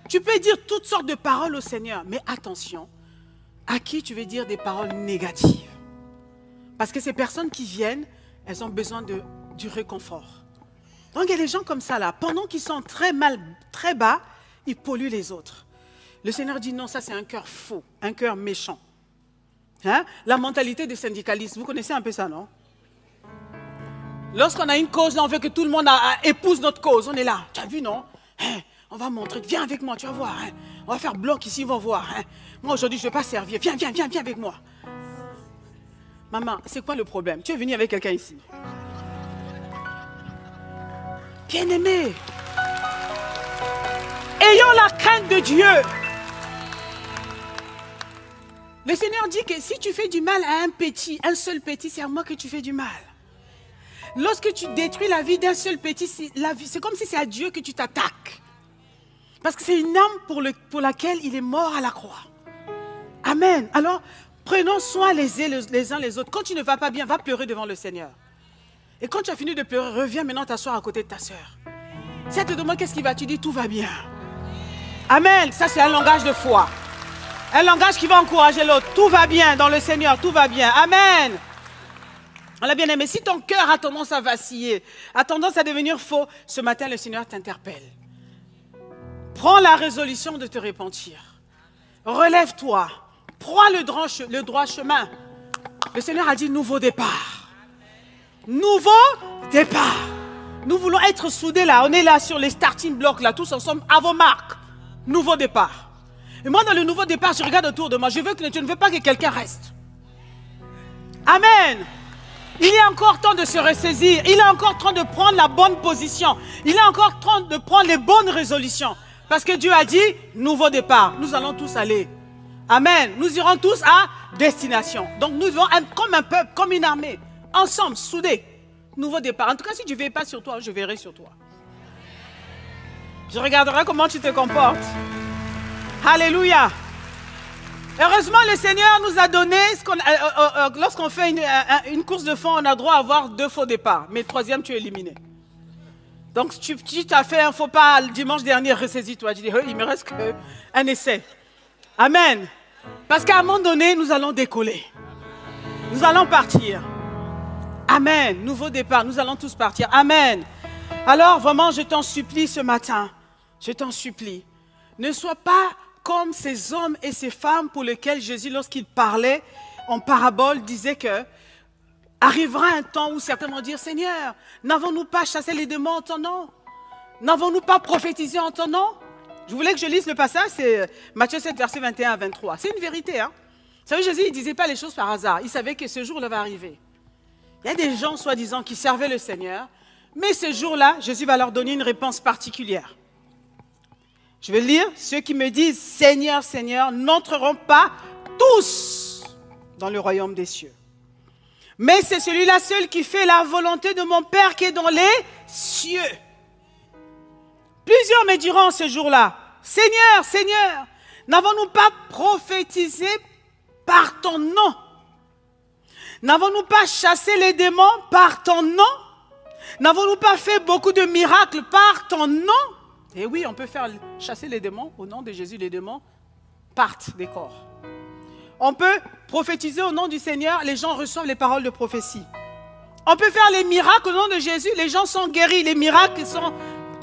Speaker 1: Tu peux dire toutes sortes de paroles au Seigneur, mais attention, à qui tu veux dire des paroles négatives? Parce que ces personnes qui viennent, elles ont besoin du réconfort. Donc il y a des gens comme ça là, pendant qu'ils sont très mal, très bas, ils polluent les autres. Le Seigneur dit non, ça c'est un cœur faux, un cœur méchant. Hein? La mentalité des syndicalistes, vous connaissez un peu ça, non? Lorsqu'on a une cause, là, on veut que tout le monde épouse notre cause. On est là. Tu as vu, non? Hein? On va montrer. Viens avec moi, tu vas voir. Hein? On va faire bloc ici, on va voir. Hein? Moi, aujourd'hui, je ne vais pas servir. Viens avec moi. Maman, c'est quoi le problème? Tu es venu avec quelqu'un ici. Bien-aimé, ayons la crainte de Dieu. Le Seigneur dit que si tu fais du mal à un seul petit, c'est à moi que tu fais du mal. Lorsque tu détruis la vie d'un seul petit, c'est comme si c'est à Dieu que tu t'attaques. Parce que c'est une âme pour laquelle il est mort à la croix. Amen. Alors, prenons soin les uns les autres. Quand tu ne vas pas bien, va pleurer devant le Seigneur. Et quand tu as fini de pleurer, reviens maintenant t'asseoir à côté de ta sœur. Si elle te demande qu'est-ce qui va, tu dis tout va bien. Amen. Ça, c'est un langage de foi. Un langage qui va encourager l'autre. Tout va bien dans le Seigneur, tout va bien. Amen. Alors bien aimé, si ton cœur a tendance à vaciller, a tendance à devenir faux, ce matin, le Seigneur t'interpelle. Prends la résolution de te repentir. Relève-toi. Prends le droit chemin. Le Seigneur a dit nouveau départ. Nouveau départ. Nous voulons être soudés là. On est là sur les starting blocks là, tous ensemble, à vos marques. Nouveau départ. Et moi, dans le nouveau départ, je regarde autour de moi. Je ne veux pas que quelqu'un reste. Amen. Il est encore temps de se ressaisir. Il est encore temps de prendre la bonne position. Il est encore temps de prendre les bonnes résolutions. Parce que Dieu a dit, nouveau départ. Nous allons tous aller. Amen. Nous irons tous à destination. Donc nous vivons comme un peuple, comme une armée. Ensemble, soudés. nouveau départ. En tout cas, si tu ne veilles pas sur toi, je verrai sur toi. Je regarderai comment tu te comportes. Alléluia. Heureusement, le Seigneur nous a donné, lorsqu'on fait une course de fond, on a droit à avoir 2 faux départs. Mais le 3e, tu es éliminé. Donc, si tu as fait un faux pas le dimanche dernier, ressaisis-toi. Tu dis, il me reste qu'un essai. Amen. Parce qu'à un moment donné, nous allons décoller. Nous allons partir. Amen. Nouveau départ. Nous allons tous partir. Amen. Alors, vraiment, je t'en supplie ce matin. Je t'en supplie. Ne sois pas comme ces hommes et ces femmes pour lesquels Jésus, lorsqu'il parlait en parabole, disait que arrivera un temps où certains vont dire, Seigneur, n'avons-nous pas chassé les démons en ton nom? N'avons-nous pas prophétisé en ton nom? Je voulais que je lise le passage, c'est Matthieu 7, verset 21 à 23. C'est une vérité, hein? Vous savez, Jésus, il ne disait pas les choses par hasard. Il savait que ce jour-là va arriver. Il y a des gens, soi-disant, qui servaient le Seigneur, mais ce jour-là, Jésus va leur donner une réponse particulière. Je vais lire, ceux qui me disent, Seigneur, Seigneur, n'entreront pas tous dans le royaume des cieux. Mais c'est celui-là seul qui fait la volonté de mon Père qui est dans les cieux. Plusieurs me diront ce jour-là, Seigneur, Seigneur, n'avons-nous pas prophétisé par ton nom? N'avons-nous pas chassé les démons par ton nom? N'avons-nous pas fait beaucoup de miracles par ton nom? Et oui, on peut faire chasser les démons au nom de Jésus. Les démons partent des corps. On peut prophétiser au nom du Seigneur. Les gens reçoivent les paroles de prophétie. On peut faire les miracles au nom de Jésus. Les gens sont guéris. Les miracles sont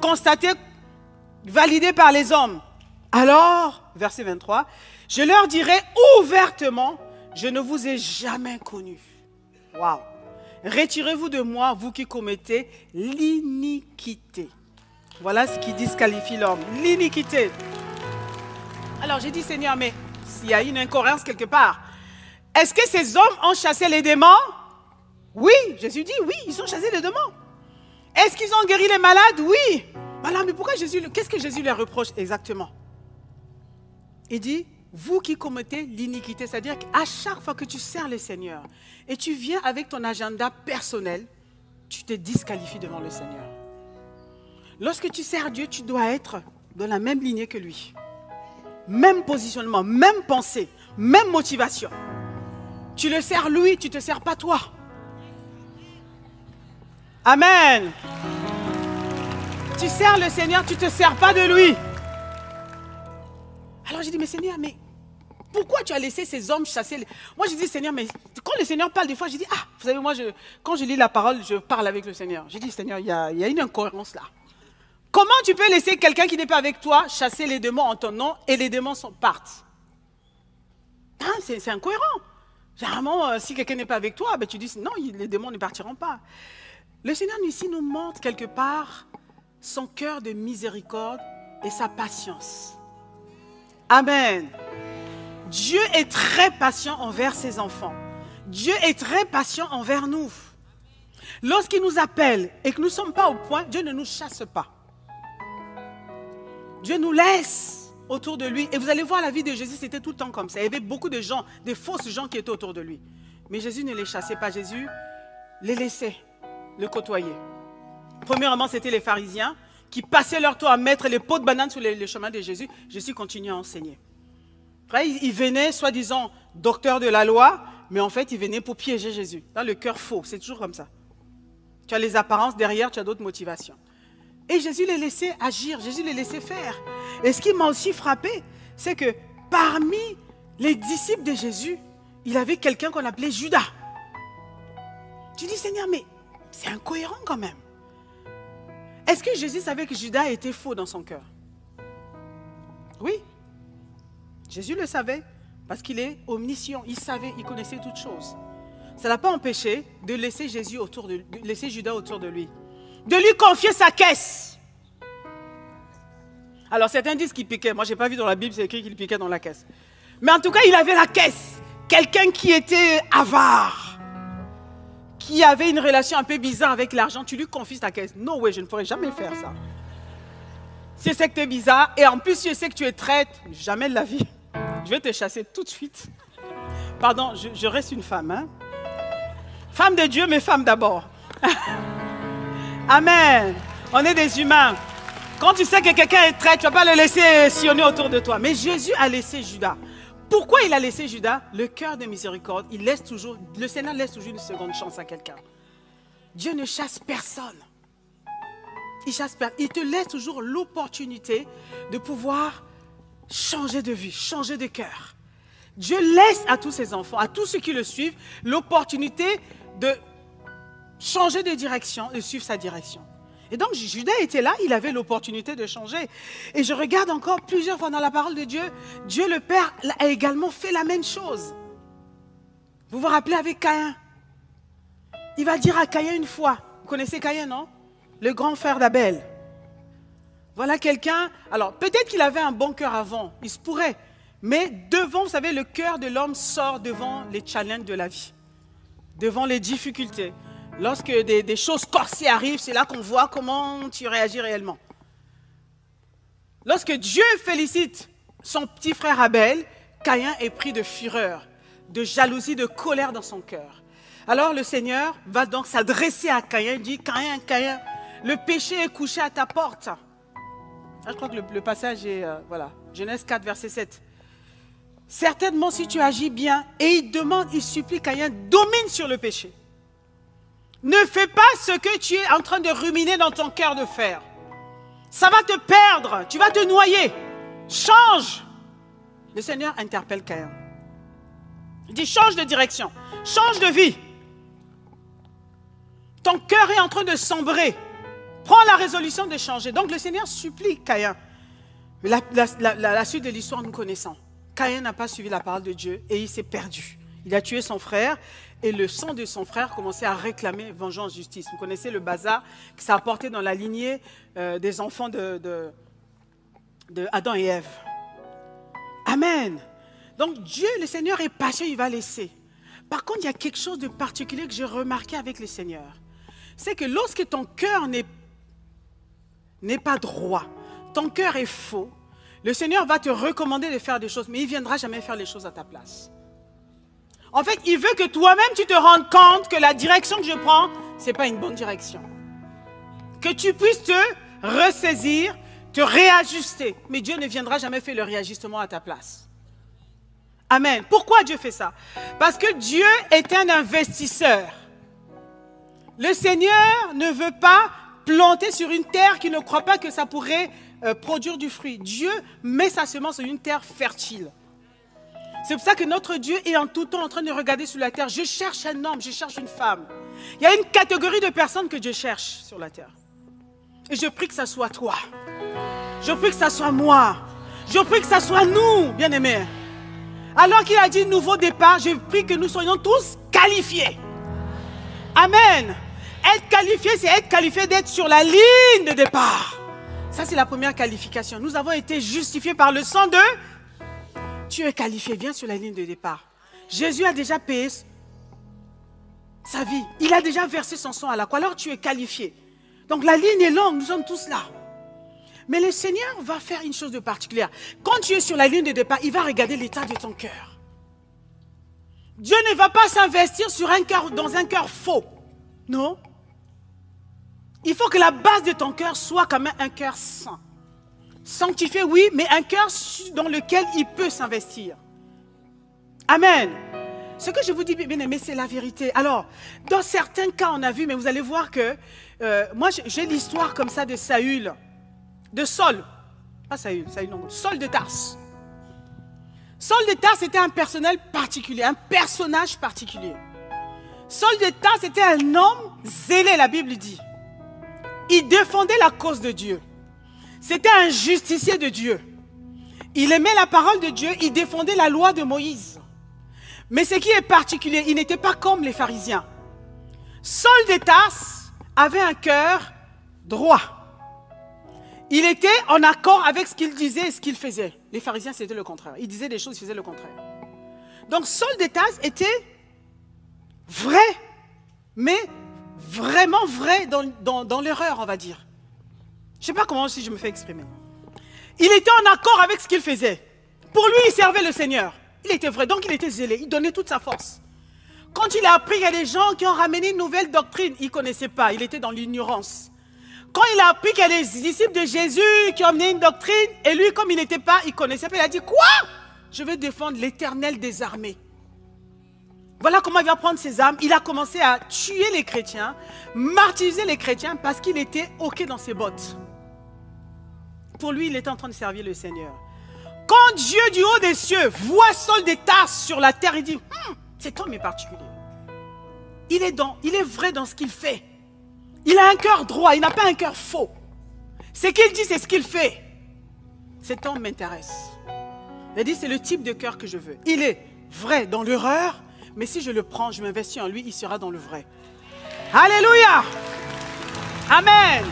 Speaker 1: constatés, validés par les hommes. Alors, verset 23, je leur dirai ouvertement, je ne vous ai jamais connus. Waouh! Retirez-vous de moi, vous qui commettez l'iniquité. Voilà ce qui disqualifie l'homme, l'iniquité. Alors j'ai dit, Seigneur, mais s'il y a une incohérence quelque part, est-ce que ces hommes ont chassé les démons? Oui, Jésus dit, oui, ils ont chassé les démons. Est-ce qu'ils ont guéri les malades? Oui. Voilà, mais pourquoi qu'est-ce que Jésus leur reproche exactement? Il dit, vous qui commettez l'iniquité, c'est-à-dire qu'à chaque fois que tu sers le Seigneur et tu viens avec ton agenda personnel, tu te disqualifies devant le Seigneur. Lorsque tu sers Dieu, tu dois être dans la même lignée que lui. Même positionnement, même pensée, même motivation. Tu le sers lui, tu ne te sers pas toi. Amen. Tu sers le Seigneur, tu ne te sers pas de lui. Alors j'ai dit, mais Seigneur, mais pourquoi tu as laissé ces hommes chasser les... Moi j'ai dit, Seigneur, mais quand le Seigneur parle des fois, j'ai dit, ah, vous savez, moi, quand je lis la parole, je parle avec le Seigneur. J'ai dit, Seigneur, il y a une incohérence là. Comment tu peux laisser quelqu'un qui n'est pas avec toi chasser les démons en ton nom et les démons partent? Hein, c'est incohérent. Généralement, si quelqu'un n'est pas avec toi, ben, tu dis non, les démons ne partiront pas. Le Seigneur ici nous montre quelque part son cœur de miséricorde et sa patience. Amen. Dieu est très patient envers ses enfants. Dieu est très patient envers nous. Lorsqu'il nous appelle et que nous ne sommes pas au point, Dieu ne nous chasse pas. Dieu nous laisse autour de lui. Et vous allez voir la vie de Jésus, c'était tout le temps comme ça. Il y avait beaucoup de gens, des fausses gens qui étaient autour de lui. Mais Jésus ne les chassait pas. Jésus les laissait le côtoyer. Premièrement, c'était les pharisiens qui passaient leur temps à mettre les pots de banane sur les chemins de Jésus. Jésus continuait à enseigner. Après, ils venaient, soi-disant, docteurs de la loi, mais en fait, ils venaient pour piéger Jésus. Dans le cœur faux, c'est toujours comme ça. Tu as les apparences, derrière, tu as d'autres motivations. Et Jésus les laissait agir, Jésus les laissait faire. Et ce qui m'a aussi frappé, c'est que parmi les disciples de Jésus, il avait quelqu'un qu'on appelait Judas. Tu dis, Seigneur, mais c'est incohérent quand même. Est-ce que Jésus savait que Judas était faux dans son cœur? Oui. Jésus le savait, parce qu'il est omniscient, il savait, il connaissait toutes choses. Ça ne l'a pas empêché de laisser Judas autour de lui. De lui confier sa caisse. Alors certains disent qu'il piquait. Moi, je n'ai pas vu dans la Bible, c'est écrit qu'il piquait dans la caisse. Mais en tout cas, il avait la caisse. Quelqu'un qui était avare, qui avait une relation un peu bizarre avec l'argent, tu lui confies ta caisse. Non, ouais, je ne pourrais jamais faire ça. Si c'est que tu es bizarre, et en plus, je sais que tu es traître, jamais de la vie. Je vais te chasser tout de suite. Pardon, je reste une femme. Hein? Femme de Dieu, mais femme d'abord. Amen. On est des humains. Quand tu sais que quelqu'un est traître, tu ne vas pas le laisser sillonner autour de toi. Mais Jésus a laissé Judas. Pourquoi il a laissé Judas? Le cœur de miséricorde, le Seigneur laisse toujours une seconde chance à quelqu'un. Dieu ne chasse personne. Il te laisse toujours l'opportunité de pouvoir changer de vie, changer de cœur. Dieu laisse à tous ses enfants, à tous ceux qui le suivent, l'opportunité de changer de direction, de suivre sa direction. Et donc, Judas était là, il avait l'opportunité de changer. Et je regarde encore plusieurs fois dans la parole de Dieu, Dieu le Père a également fait la même chose. Vous vous rappelez avec Caïn? Il va dire à Caïn une fois, vous connaissez Caïn, non? Le grand frère d'Abel. Voilà quelqu'un, alors peut-être qu'il avait un bon cœur avant, il se pourrait. Mais devant, vous savez, le cœur de l'homme sort devant les challenges de la vie, devant les difficultés. Lorsque des choses corsées arrivent, c'est là qu'on voit comment tu réagis réellement. Lorsque Dieu félicite son petit frère Abel, Caïn est pris de fureur, de jalousie, de colère dans son cœur. Alors le Seigneur va donc s'adresser à Caïn, il dit, Caïn, Caïn, le péché est couché à ta porte. Ah, je crois que le passage est, voilà, Genèse 4, verset 7. Certainement si tu agis bien, et il supplie Caïn, domine sur le péché. Ne fais pas ce que tu es en train de ruminer dans ton cœur de faire. Ça va te perdre, tu vas te noyer. Change. Le Seigneur interpelle Caïn. Il dit, change de direction, change de vie. Ton cœur est en train de sombrer. Prends la résolution de changer. Donc le Seigneur supplie Caïn. La suite de l'histoire, nous connaissons. Caïn n'a pas suivi la parole de Dieu et il s'est perdu. Il a tué son frère et le sang de son frère commençait à réclamer vengeance, justice. Vous connaissez le bazar que ça a apporté dans la lignée des enfants de Adam et Ève. Amen. Donc Dieu, le Seigneur est patient, il va laisser. Par contre, il y a quelque chose de particulier que j'ai remarqué avec le Seigneur. C'est que lorsque ton cœur n'est pas droit, ton cœur est faux, le Seigneur va te recommander de faire des choses, mais il ne viendra jamais faire les choses à ta place. En fait, il veut que toi-même tu te rendes compte que la direction que je prends, ce n'est pas une bonne direction. Que tu puisses te ressaisir, te réajuster. Mais Dieu ne viendra jamais faire le réajustement à ta place. Amen. Pourquoi Dieu fait ça? Parce que Dieu est un investisseur. Le Seigneur ne veut pas planter sur une terre qui ne croit pas que ça pourrait produire du fruit. Dieu met sa semence sur une terre fertile. C'est pour ça que notre Dieu est en tout temps en train de regarder sur la terre. Je cherche un homme, je cherche une femme. Il y a une catégorie de personnes que Dieu cherche sur la terre. Et je prie que ça soit toi. Je prie que ça soit moi. Je prie que ça soit nous, bien-aimés. Alors qu'il a dit nouveau départ, je prie que nous soyons tous qualifiés. Amen. Être qualifié, c'est être qualifié d'être sur la ligne de départ. Ça, c'est la première qualification. Nous avons été justifiés par le sang de... Tu es qualifié, viens sur la ligne de départ. Jésus a déjà payé sa vie. Il a déjà versé son sang à la croix. Alors tu es qualifié. Donc la ligne est longue, nous sommes tous là. Mais le Seigneur va faire une chose de particulière. Quand tu es sur la ligne de départ, il va regarder l'état de ton cœur. Dieu ne va pas s'investir dans un cœur faux. Non. Il faut que la base de ton cœur soit quand même un cœur saint. Sanctifié, oui, mais un cœur dans lequel il peut s'investir. Amen. Ce que je vous dis, bien aimé, c'est la vérité. Alors, dans certains cas, on a vu, mais vous allez voir que moi, j'ai l'histoire comme ça de Saül, de Saul. Pas Saül, non, Saul de Tarse. Saul de Tarse était un personnage particulier, un personnage particulier. Saul de Tarse était un homme zélé, la Bible dit. Il défendait la cause de Dieu. C'était un justicier de Dieu. Il aimait la parole de Dieu, il défendait la loi de Moïse. Mais ce qui est particulier, il n'était pas comme les pharisiens. Saul de Tarse avait un cœur droit. Il était en accord avec ce qu'il disait et ce qu'il faisait. Les pharisiens, c'était le contraire. Ils disaient des choses, ils faisaient le contraire. Donc Saul de Tarse était vrai, mais vraiment vrai dans l'erreur, on va dire. Je ne sais pas comment si je me fais exprimer. Il était en accord avec ce qu'il faisait. Pour lui, il servait le Seigneur. Il était vrai, donc il était zélé. Il donnait toute sa force. Quand il a appris qu'il y a des gens qui ont ramené une nouvelle doctrine, il ne connaissait pas, il était dans l'ignorance. Quand il a appris qu'il y a des disciples de Jésus qui ont amené une doctrine, et lui, comme il n'était pas, il ne connaissait pas, il a dit, quoi? Je vais défendre l'Éternel des armées. Voilà comment il va prendre ses armes. Il a commencé à tuer les chrétiens, martyriser les chrétiens parce qu'il était OK dans ses bottes. Pour lui, il était en train de servir le Seigneur. Quand Dieu du haut des cieux voit Saul de Tarse sur la terre, il dit, cet homme est particulier. Il est vrai dans ce qu'il fait. Il a un cœur droit, il n'a pas un cœur faux. Ce qu'il dit, c'est ce qu'il fait. Cet homme m'intéresse. Il a dit, c'est le type de cœur que je veux. Il est vrai dans l'erreur, mais si je le prends, je m'investis en lui, il sera dans le vrai. Alléluia! Amen!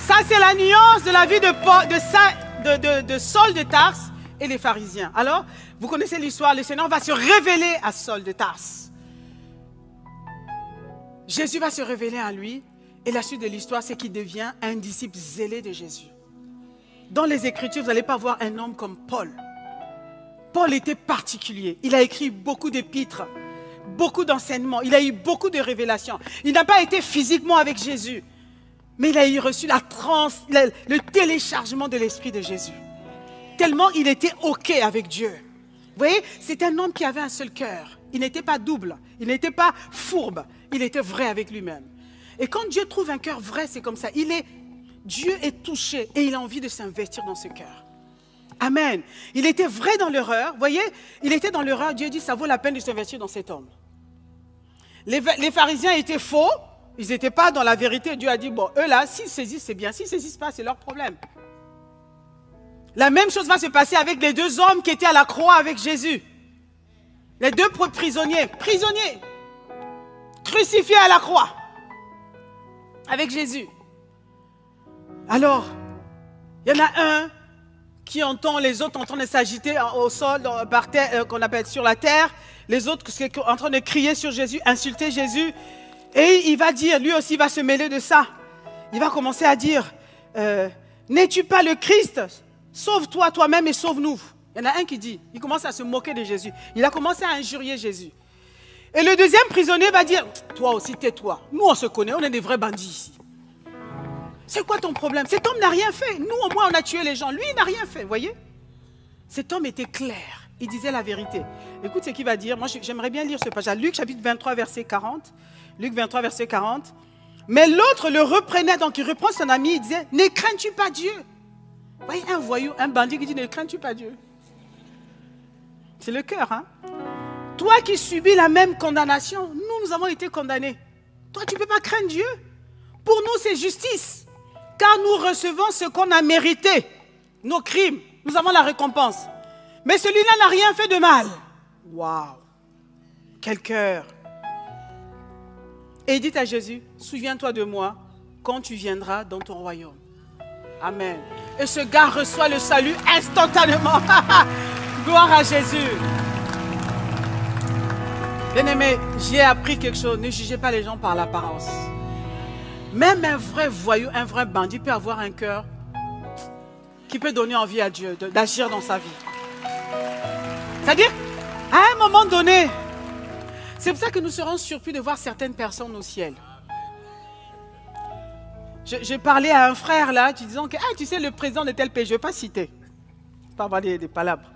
Speaker 1: Ça, c'est la nuance de la vie de Saul de Tarse et les pharisiens. Alors, vous connaissez l'histoire, le Seigneur va se révéler à Saul de Tarse. Jésus va se révéler à lui, et la suite de l'histoire, c'est qu'il devient un disciple zélé de Jésus. Dans les Écritures, vous n'allez pas voir un homme comme Paul. Paul était particulier. Il a écrit beaucoup d'épîtres, beaucoup d'enseignements. Il a eu beaucoup de révélations. Il n'a pas été physiquement avec Jésus, mais il a eu reçu le téléchargement de l'Esprit de Jésus. Tellement il était OK avec Dieu. Vous voyez, c'est un homme qui avait un seul cœur. Il n'était pas double, il n'était pas fourbe, il était vrai avec lui-même. Et quand Dieu trouve un cœur vrai, c'est comme ça. Dieu est touché et il a envie de s'investir dans ce cœur. Amen. Il était vrai dans l'erreur. Vous voyez, il était dans l'erreur. Dieu dit, ça vaut la peine de s'investir dans cet homme. Les pharisiens étaient faux. Ils n'étaient pas dans la vérité. Dieu a dit, bon, eux là, s'ils saisissent, c'est bien. S'ils ne saisissent pas, c'est leur problème. La même chose va se passer avec les deux hommes qui étaient à la croix avec Jésus. Les deux prisonniers, crucifiés à la croix avec Jésus. Alors, il y en a un qui entend les autres en train de s'agiter au sol, par terre, qu'on appelle sur la terre. Les autres en train de crier sur Jésus, insulter Jésus. Et il va dire, lui aussi va se mêler de ça. Il va commencer à dire, n'es-tu pas le Christ? Sauve-toi toi-même et sauve-nous. Il y en a un qui dit, il commence à se moquer de Jésus. Il a commencé à injurier Jésus. Et le deuxième prisonnier va dire, toi aussi tais-toi. Nous on se connaît, on est des vrais bandits ici. C'est quoi ton problème? Cet homme n'a rien fait. Nous au moins on a tué les gens. Lui il n'a rien fait, vous voyez? Cet homme était clair. Il disait la vérité. Écoute ce qu'il va dire. Moi j'aimerais bien lire ce passage. Luc chapitre 23 verset 40. Luc 23 verset 40. Mais l'autre le reprenait, donc il reprend son ami, il disait, ne crains-tu pas Dieu? Vous voyez, un voyou, un bandit qui dit, ne crains-tu pas Dieu? C'est le cœur, hein? Toi qui subis la même condamnation, nous avons été condamnés. Toi, tu ne peux pas craindre Dieu. Pour nous, c'est justice. Car nous recevons ce qu'on a mérité. Nos crimes, nous avons la récompense. Mais celui-là n'a rien fait de mal. Waouh! Quel cœur! Et il dit à Jésus, souviens-toi de moi quand tu viendras dans ton royaume. Amen. Et ce gars reçoit le salut instantanément. Gloire à Jésus. Bien-aimé, j'ai appris quelque chose. Ne jugez pas les gens par l'apparence. Même un vrai voyou, un vrai bandit peut avoir un cœur qui peut donner envie à Dieu d'agir dans sa vie. C'est-à-dire, à un moment donné, c'est pour ça que nous serons surpris de voir certaines personnes au ciel. J'ai parlé à un frère là, disant que tu sais, le président de tel pays, je ne vais pas citer, pas avoir des palabres.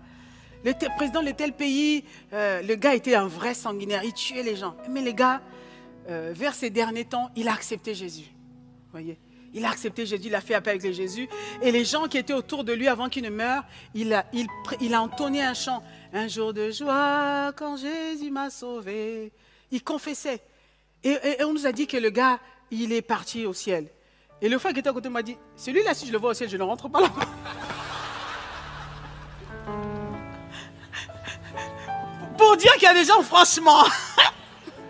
Speaker 1: Le président de tel pays, le gars était un vrai sanguinaire, il tuait les gens. Mais le gars, vers ces derniers temps, il a accepté Jésus. Vous voyez, il a accepté Jésus, il a fait appel avec Jésus. Et les gens qui étaient autour de lui avant qu'il ne meure, il a entonné un chant. Un jour de joie quand Jésus m'a sauvé. Il confessait. Et on nous a dit que le gars, il est parti au ciel. Et le frère qui était à côté m'a dit, celui-là, si je le vois au ciel, je ne rentre pas là-bas. Pour dire qu'il y a des gens, franchement,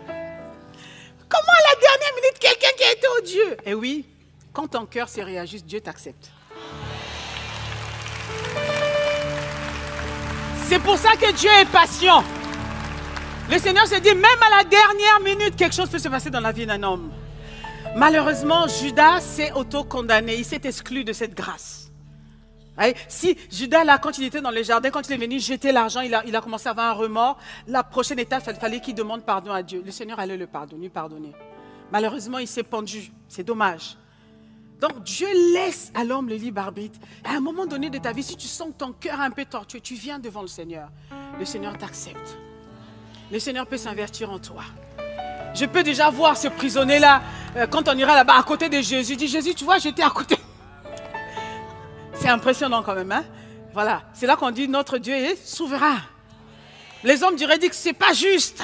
Speaker 1: comment à la dernière minute, quelqu'un qui a été odieux? Eh oui, quand ton cœur se réajuste, Dieu t'accepte. C'est pour ça que Dieu est patient. Le Seigneur se dit, même à la dernière minute, quelque chose peut se passer dans la vie d'un homme. Malheureusement, Judas s'est auto-condamné, il s'est exclu de cette grâce. Si Judas, là, quand il était dans le jardin, quand il est venu jeter l'argent, il a commencé à avoir un remords. La prochaine étape, il fallait qu'il demande pardon à Dieu. Le Seigneur allait le pardonner. Malheureusement, il s'est pendu. C'est dommage. Donc, Dieu laisse à l'homme le libre arbitre. À un moment donné de ta vie, si tu sens que ton cœur est un peu tortueux, tu viens devant le Seigneur. Le Seigneur t'accepte. Le Seigneur peut s'investir en toi. Je peux déjà voir ce prisonnier-là, quand on ira là-bas à côté de Jésus. Il dit, Jésus, tu vois, j'étais à côté. C'est impressionnant quand même. Hein? Voilà, c'est là qu'on dit, notre Dieu est souverain. Les hommes diraient que ce n'est pas juste.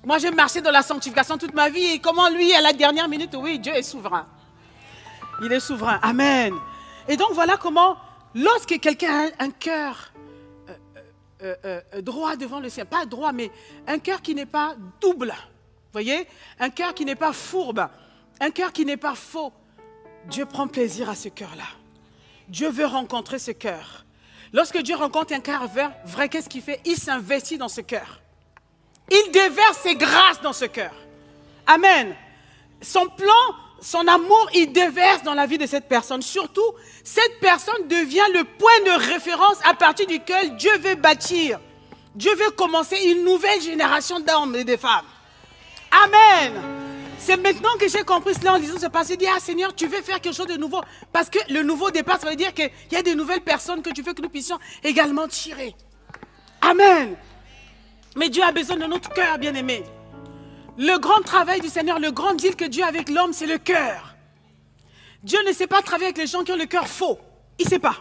Speaker 1: Moi, j'ai marché dans la sanctification toute ma vie. Et comment lui, à la dernière minute, oui, Dieu est souverain. Il est souverain. Amen. Et donc, voilà comment, lorsque quelqu'un a un cœur droit devant le ciel, pas droit, mais un cœur qui n'est pas double, vous voyez, un cœur qui n'est pas fourbe, un cœur qui n'est pas faux, Dieu prend plaisir à ce cœur-là. Dieu veut rencontrer ce cœur. Lorsque Dieu rencontre un cœur vrai, qu'est-ce qu'il fait? Il s'investit dans ce cœur. Il déverse ses grâces dans ce cœur. Amen. Son plan, son amour, il déverse dans la vie de cette personne. Surtout, cette personne devient le point de référence à partir duquel Dieu veut bâtir. Dieu veut commencer une nouvelle génération d'hommes et de femmes. Amen. C'est maintenant que j'ai compris cela en lisant ce passage. Je dis, Seigneur, tu veux faire quelque chose de nouveau. Parce que le nouveau départ, ça veut dire qu'il y a de nouvelles personnes que tu veux que nous puissions également tirer. Amen. Mais Dieu a besoin de notre cœur, bien-aimé. Le grand travail du Seigneur, le grand deal que Dieu a avec l'homme, c'est le cœur. Dieu ne sait pas travailler avec les gens qui ont le cœur faux. Il ne sait pas.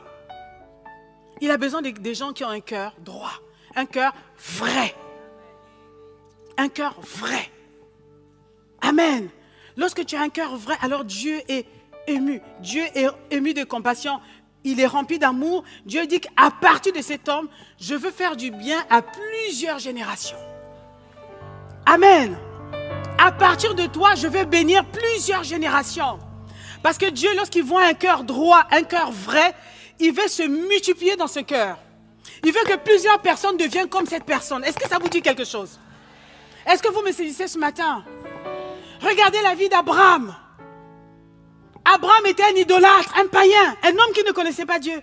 Speaker 1: Il a besoin des gens qui ont un cœur droit, un cœur vrai. Un cœur vrai. Amen. Lorsque tu as un cœur vrai, alors Dieu est ému. Dieu est ému de compassion. Il est rempli d'amour. Dieu dit qu'à partir de cet homme, je veux faire du bien à plusieurs générations. Amen. À partir de toi, je vais bénir plusieurs générations. Parce que Dieu, lorsqu'il voit un cœur droit, un cœur vrai, il veut se multiplier dans ce cœur. Il veut que plusieurs personnes deviennent comme cette personne. Est-ce que ça vous dit quelque chose? Est-ce que vous me saisissez ce matin? Regardez la vie d'Abraham. Abraham était un idolâtre, un païen, un homme qui ne connaissait pas Dieu,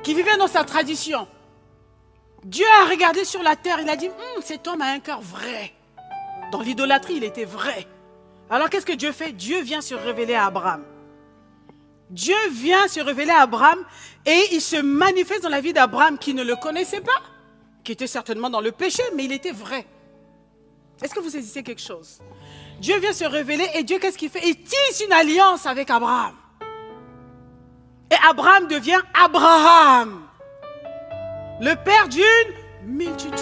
Speaker 1: qui vivait dans sa tradition. Dieu a regardé sur la terre, il a dit, cet homme a un cœur vrai. Dans l'idolâtrie, il était vrai. Alors qu'est-ce que Dieu fait? Dieu vient se révéler à Abraham. Dieu vient se révéler à Abraham et il se manifeste dans la vie d'Abraham qui ne le connaissait pas, qui était certainement dans le péché, mais il était vrai. Est-ce que vous saisissez quelque chose? Dieu vient se révéler et Dieu, qu'est-ce qu'il fait? Il tisse une alliance avec Abraham. Et Abraham devient Abraham, le père d'une multitude.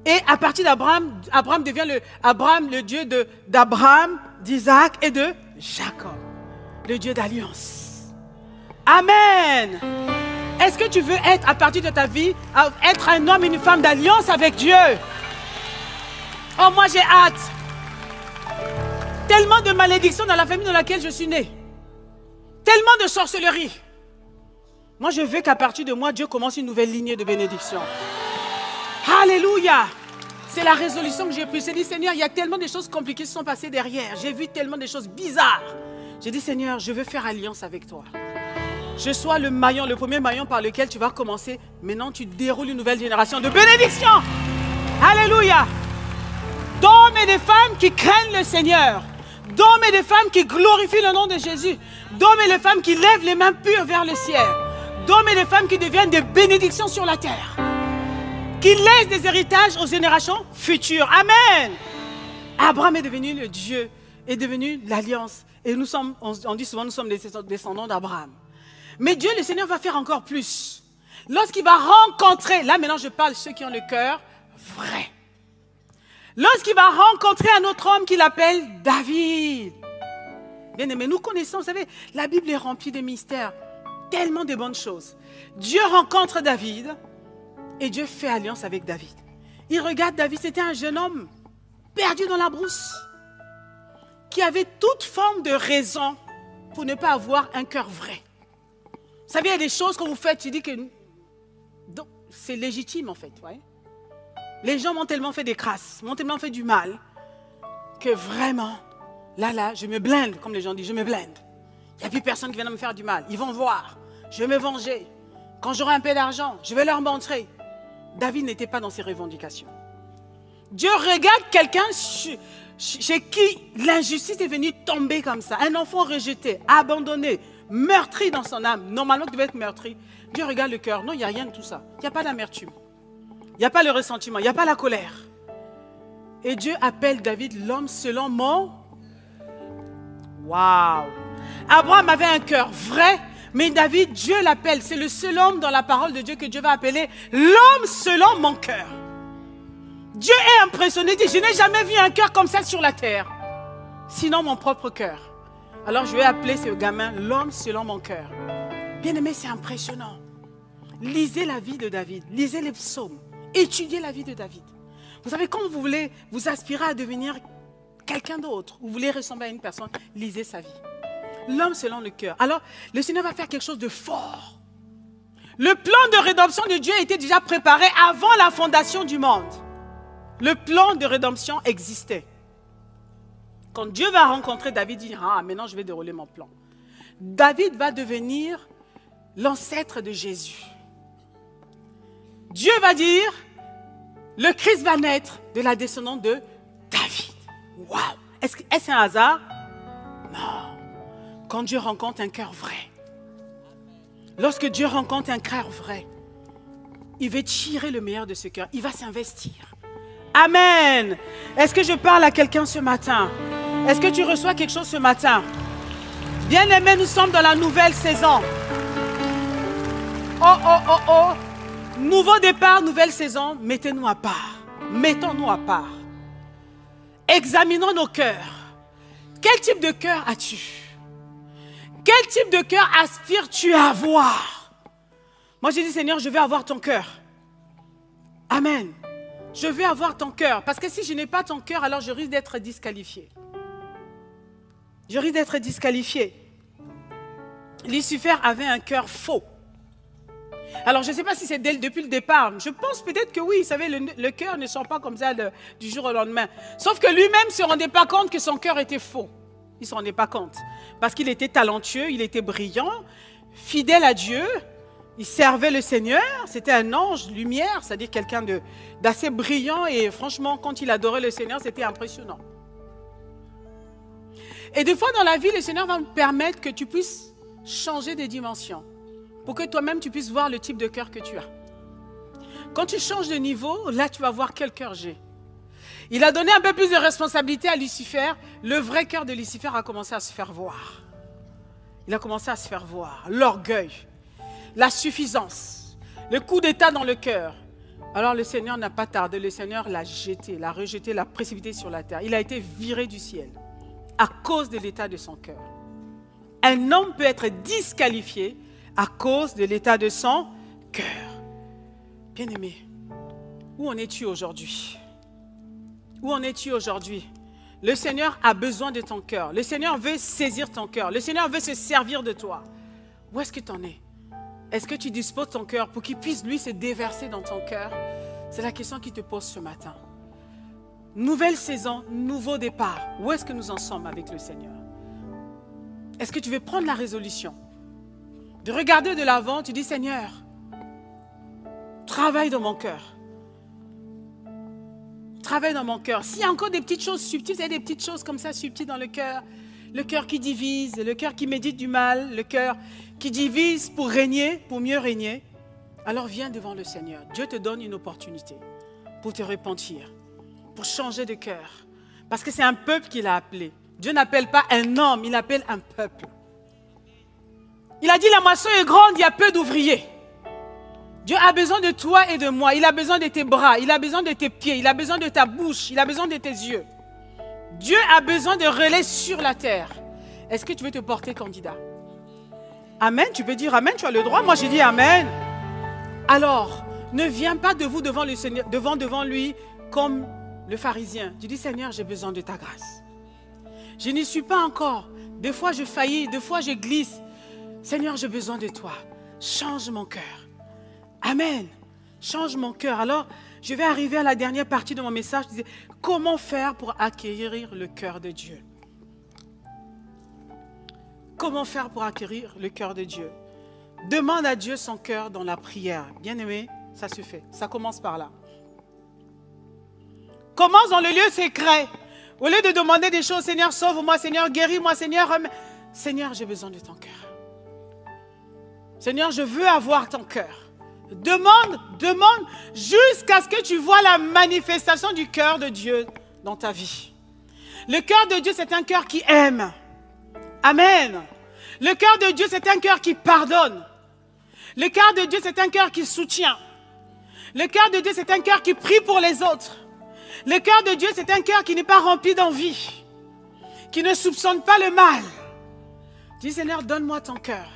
Speaker 1: Et à partir d'Abraham, Abraham devient le Dieu d'Abraham, d'Isaac et de Jacob. Le Dieu d'alliance. Amen. Est-ce que tu veux être, à partir de ta vie, être un homme et une femme d'alliance avec Dieu? Oh, moi j'ai hâte. Tellement de malédictions dans la famille dans laquelle je suis né. Tellement de sorcellerie. Moi je veux qu'à partir de moi, Dieu commence une nouvelle lignée de bénédiction. Alléluia. C'est la résolution que j'ai prise. J'ai dit, Seigneur, il y a tellement de choses compliquées qui se sont passées derrière. J'ai vu tellement de choses bizarres. J'ai dit, Seigneur, je veux faire alliance avec toi. Je sois le maillon, le premier maillon par lequel tu vas commencer. Maintenant, tu déroules une nouvelle génération de bénédiction. Alléluia. D'hommes et de femmes qui craignent le Seigneur. D'hommes et de femmes qui glorifient le nom de Jésus. D'hommes et de femmes qui lèvent les mains pures vers le ciel. D'hommes et de femmes qui deviennent des bénédictions sur la terre. Qui laissent des héritages aux générations futures. Amen. Abraham est devenu le Dieu, est devenu l'alliance. Et nous sommes, on dit souvent, nous sommes des descendants d'Abraham. Mais Dieu, le Seigneur, va faire encore plus. Lorsqu'il va rencontrer, là maintenant je parle de ceux qui ont le cœur vrai. Lorsqu'il va rencontrer un autre homme qu'il appelle David. Bien aimé, nous connaissons, vous savez, la Bible est remplie de mystères. Tellement de bonnes choses. Dieu rencontre David et Dieu fait alliance avec David. Il regarde David, c'était un jeune homme perdu dans la brousse qui avait toute forme de raison pour ne pas avoir un cœur vrai. Vous savez, il y a des choses que vous faites, tu dis que c'est légitime en fait. Ouais. Les gens m'ont tellement fait des crasses, m'ont tellement fait du mal, que vraiment, là, je me blinde, comme les gens disent, je me blinde. Il n'y a plus personne qui vient me faire du mal. Ils vont voir. Je vais me venger. Quand j'aurai un peu d'argent, je vais leur montrer. David n'était pas dans ses revendications. Dieu regarde quelqu'un chez qui l'injustice est venue tomber comme ça. Un enfant rejeté, abandonné, meurtri dans son âme. Normalement, il devait être meurtri. Dieu regarde le cœur. Non, il n'y a rien de tout ça. Il n'y a pas d'amertume. Il n'y a pas le ressentiment. Il n'y a pas la colère. Et Dieu appelle David l'homme selon mon... Waouh! Abraham avait un cœur vrai, mais David, Dieu l'appelle. C'est le seul homme dans la parole de Dieu que Dieu va appeler l'homme selon mon cœur. Dieu est impressionné. Il dit, je n'ai jamais vu un cœur comme ça sur la terre. Sinon mon propre cœur. Alors je vais appeler ce gamin l'homme selon mon cœur. Bien aimé, c'est impressionnant. Lisez la vie de David. Lisez les psaumes. Étudiez la vie de David. Vous savez, quand vous voulez vous aspirer à devenir quelqu'un d'autre, vous voulez ressembler à une personne, lisez sa vie. L'homme selon le cœur. Alors, le Seigneur va faire quelque chose de fort. Le plan de rédemption de Dieu était déjà préparé avant la fondation du monde. Le plan de rédemption existait. Quand Dieu va rencontrer David, il dit, ah, maintenant je vais dérouler mon plan. David va devenir l'ancêtre de Jésus. Dieu va dire, le Christ va naître de la descendance de David. Waouh! Est-ce un hasard? Non. Quand Dieu rencontre un cœur vrai, lorsque Dieu rencontre un cœur vrai, il va tirer le meilleur de ce cœur. Il va s'investir. Amen. Est-ce que je parle à quelqu'un ce matin? Est-ce que tu reçois quelque chose ce matin? Bien-aimés, nous sommes dans la nouvelle saison. Oh, oh, oh, oh. Nouveau départ, nouvelle saison. Mettez-nous à part. Mettons-nous à part. Examinons nos cœurs. Quel type de cœur as-tu? Quel type de cœur aspires-tu à avoir? Moi, j'ai dit, Seigneur, je vais avoir ton cœur. Amen. Je vais avoir ton cœur. Parce que si je n'ai pas ton cœur, alors je risque d'être disqualifié. Je risque d'être disqualifié. Lucifer avait un cœur faux. Alors, je ne sais pas si c'est depuis le départ. Je pense peut-être que oui. Vous savez, le cœur ne sort pas comme ça du jour au lendemain. Sauf que lui-même ne se rendait pas compte que son cœur était faux. Il ne se rendait pas compte. Parce qu'il était talentueux, il était brillant, fidèle à Dieu. Il servait le Seigneur. C'était un ange lumière, c'est-à-dire quelqu'un d'assez brillant. Et franchement, quand il adorait le Seigneur, c'était impressionnant. Et des fois dans la vie, le Seigneur va me permettre que tu puisses changer de dimension. Pour que toi-même, tu puisses voir le type de cœur que tu as. Quand tu changes de niveau, là, tu vas voir quel cœur j'ai. Il a donné un peu plus de responsabilité à Lucifer. Le vrai cœur de Lucifer a commencé à se faire voir. Il a commencé à se faire voir. L'orgueil, la suffisance, le coup d'état dans le cœur. Alors le Seigneur n'a pas tardé. Le Seigneur l'a jeté, l'a rejeté, l'a précipité sur la terre. Il a été viré du ciel à cause de l'état de son cœur. Un homme peut être disqualifié à cause de l'état de son cœur. Bien-aimé, où en es-tu aujourd'hui? Où en es-tu aujourd'hui? Le Seigneur a besoin de ton cœur. Le Seigneur veut saisir ton cœur. Le Seigneur veut se servir de toi. Où est-ce que tu en es? Est-ce que tu disposes ton cœur pour qu'il puisse, lui, se déverser dans ton cœur? C'est la question qu'il te pose ce matin. Nouvelle saison, nouveau départ. Où est-ce que nous en sommes avec le Seigneur? Est-ce que tu veux prendre la résolution de regarder de l'avant? Tu dis, Seigneur, travaille dans mon cœur. Travaille dans mon cœur. S'il y a encore des petites choses subtiles, il y a des petites choses comme ça subtiles dans le cœur qui divise, le cœur qui médite du mal, le cœur qui divise pour régner, pour mieux régner, alors viens devant le Seigneur. Dieu te donne une opportunité pour te repentir, pour changer de cœur. Parce que c'est un peuple qu'il a appelé. Dieu n'appelle pas un homme, il appelle un peuple. Il a dit, la moisson est grande, il y a peu d'ouvriers. Dieu a besoin de toi et de moi. Il a besoin de tes bras, il a besoin de tes pieds, il a besoin de ta bouche, il a besoin de tes yeux. Dieu a besoin de relais sur la terre. Est-ce que tu veux te porter candidat? Amen, tu peux dire amen, tu as le droit. Moi j'ai dit amen. Alors, ne viens pas devant le Seigneur, devant lui comme le pharisien. Tu dis, Seigneur, j'ai besoin de ta grâce. Je n'y suis pas encore. Des fois je faillis, des fois je glisse. Seigneur, j'ai besoin de toi. Change mon cœur. Amen. Change mon cœur. Alors, je vais arriver à la dernière partie de mon message. Je disais, comment faire pour acquérir le cœur de Dieu? Comment faire pour acquérir le cœur de Dieu? Demande à Dieu son cœur dans la prière. Bien-aimé, ça se fait. Ça commence par là. Commence dans le lieu secret. Au lieu de demander des choses, Seigneur, sauve-moi, Seigneur, guéris-moi, Seigneur. Seigneur, j'ai besoin de ton cœur. Seigneur, je veux avoir ton cœur. Demande jusqu'à ce que tu vois la manifestation du cœur de Dieu dans ta vie. Le cœur de Dieu, c'est un cœur qui aime. Amen. Le cœur de Dieu, c'est un cœur qui pardonne. Le cœur de Dieu, c'est un cœur qui soutient. Le cœur de Dieu, c'est un cœur qui prie pour les autres. Le cœur de Dieu, c'est un cœur qui n'est pas rempli d'envie, qui ne soupçonne pas le mal. Dis, Seigneur, donne-moi ton cœur.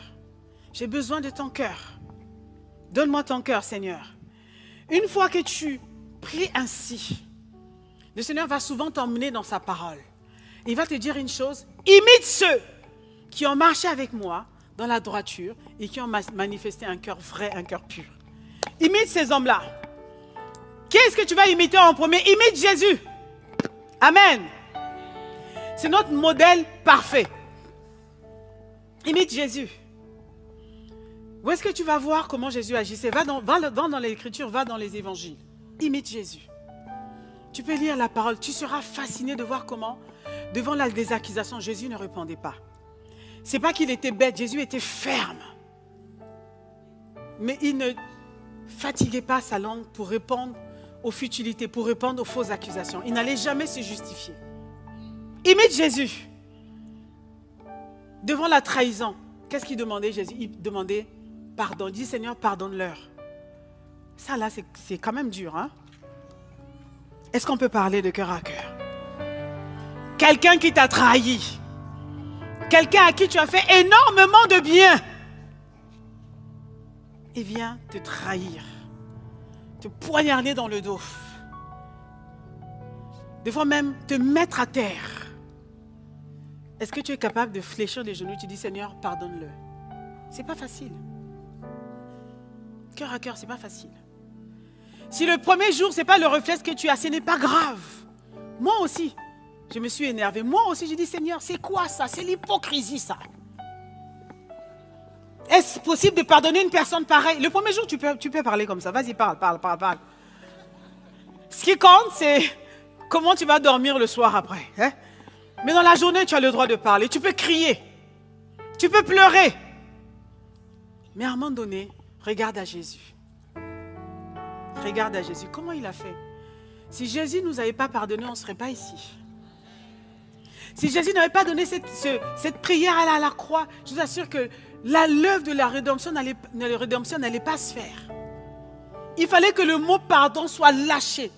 Speaker 1: J'ai besoin de ton cœur. Donne-moi ton cœur, Seigneur. Une fois que tu pries ainsi, le Seigneur va souvent t'emmener dans sa parole. Il va te dire une chose, imite ceux qui ont marché avec moi dans la droiture et qui ont manifesté un cœur vrai, un cœur pur. Imite ces hommes-là. Qu'est-ce que tu vas imiter en premier? Imite Jésus. Amen. C'est notre modèle parfait. Imite Jésus. Où est-ce que tu vas voir comment Jésus agissait? Va dans l'Écriture, va dans les évangiles. Imite Jésus. Tu peux lire la parole, tu seras fasciné de voir comment, devant des accusations, Jésus ne répondait pas. Ce n'est pas qu'il était bête, Jésus était ferme. Mais il ne fatiguait pas sa langue pour répondre aux futilités, pour répondre aux fausses accusations. Il n'allait jamais se justifier. Imite Jésus. Devant la trahison, qu'est-ce qu'il demandait Jésus? Il demandait pardon. Il dit, Seigneur, pardonne-leur. Ça là, c'est quand même dur, hein? Est-ce qu'on peut parler de cœur à cœur? Quelqu'un qui t'a trahi. Quelqu'un à qui tu as fait énormément de bien. Il vient te trahir. Te poignarder dans le dos. Des fois même te mettre à terre. Est-ce que tu es capable de fléchir les genoux? Tu dis, Seigneur, pardonne-le. C'est pas facile. Cœur à cœur, c'est pas facile. Si le premier jour, ce n'est pas le réflexe que tu as, ce n'est pas grave. Moi aussi, je me suis énervé. Moi aussi, j'ai dit, Seigneur, c'est quoi ça? C'est l'hypocrisie, ça. Est-ce possible de pardonner une personne pareille? Le premier jour, tu peux parler comme ça. Vas-y, parle. Ce qui compte, c'est comment tu vas dormir le soir après. Hein? Mais dans la journée, tu as le droit de parler. Tu peux crier. Tu peux pleurer. Mais à un moment donné, regarde à Jésus. Regarde à Jésus. Comment il a fait? Si Jésus ne nous avait pas pardonné, on ne serait pas ici. Si Jésus n'avait pas donné cette prière à la croix, je vous assure que l'œuvre de la rédemption n'allait pas se faire. Il fallait que le mot pardon soit lâché,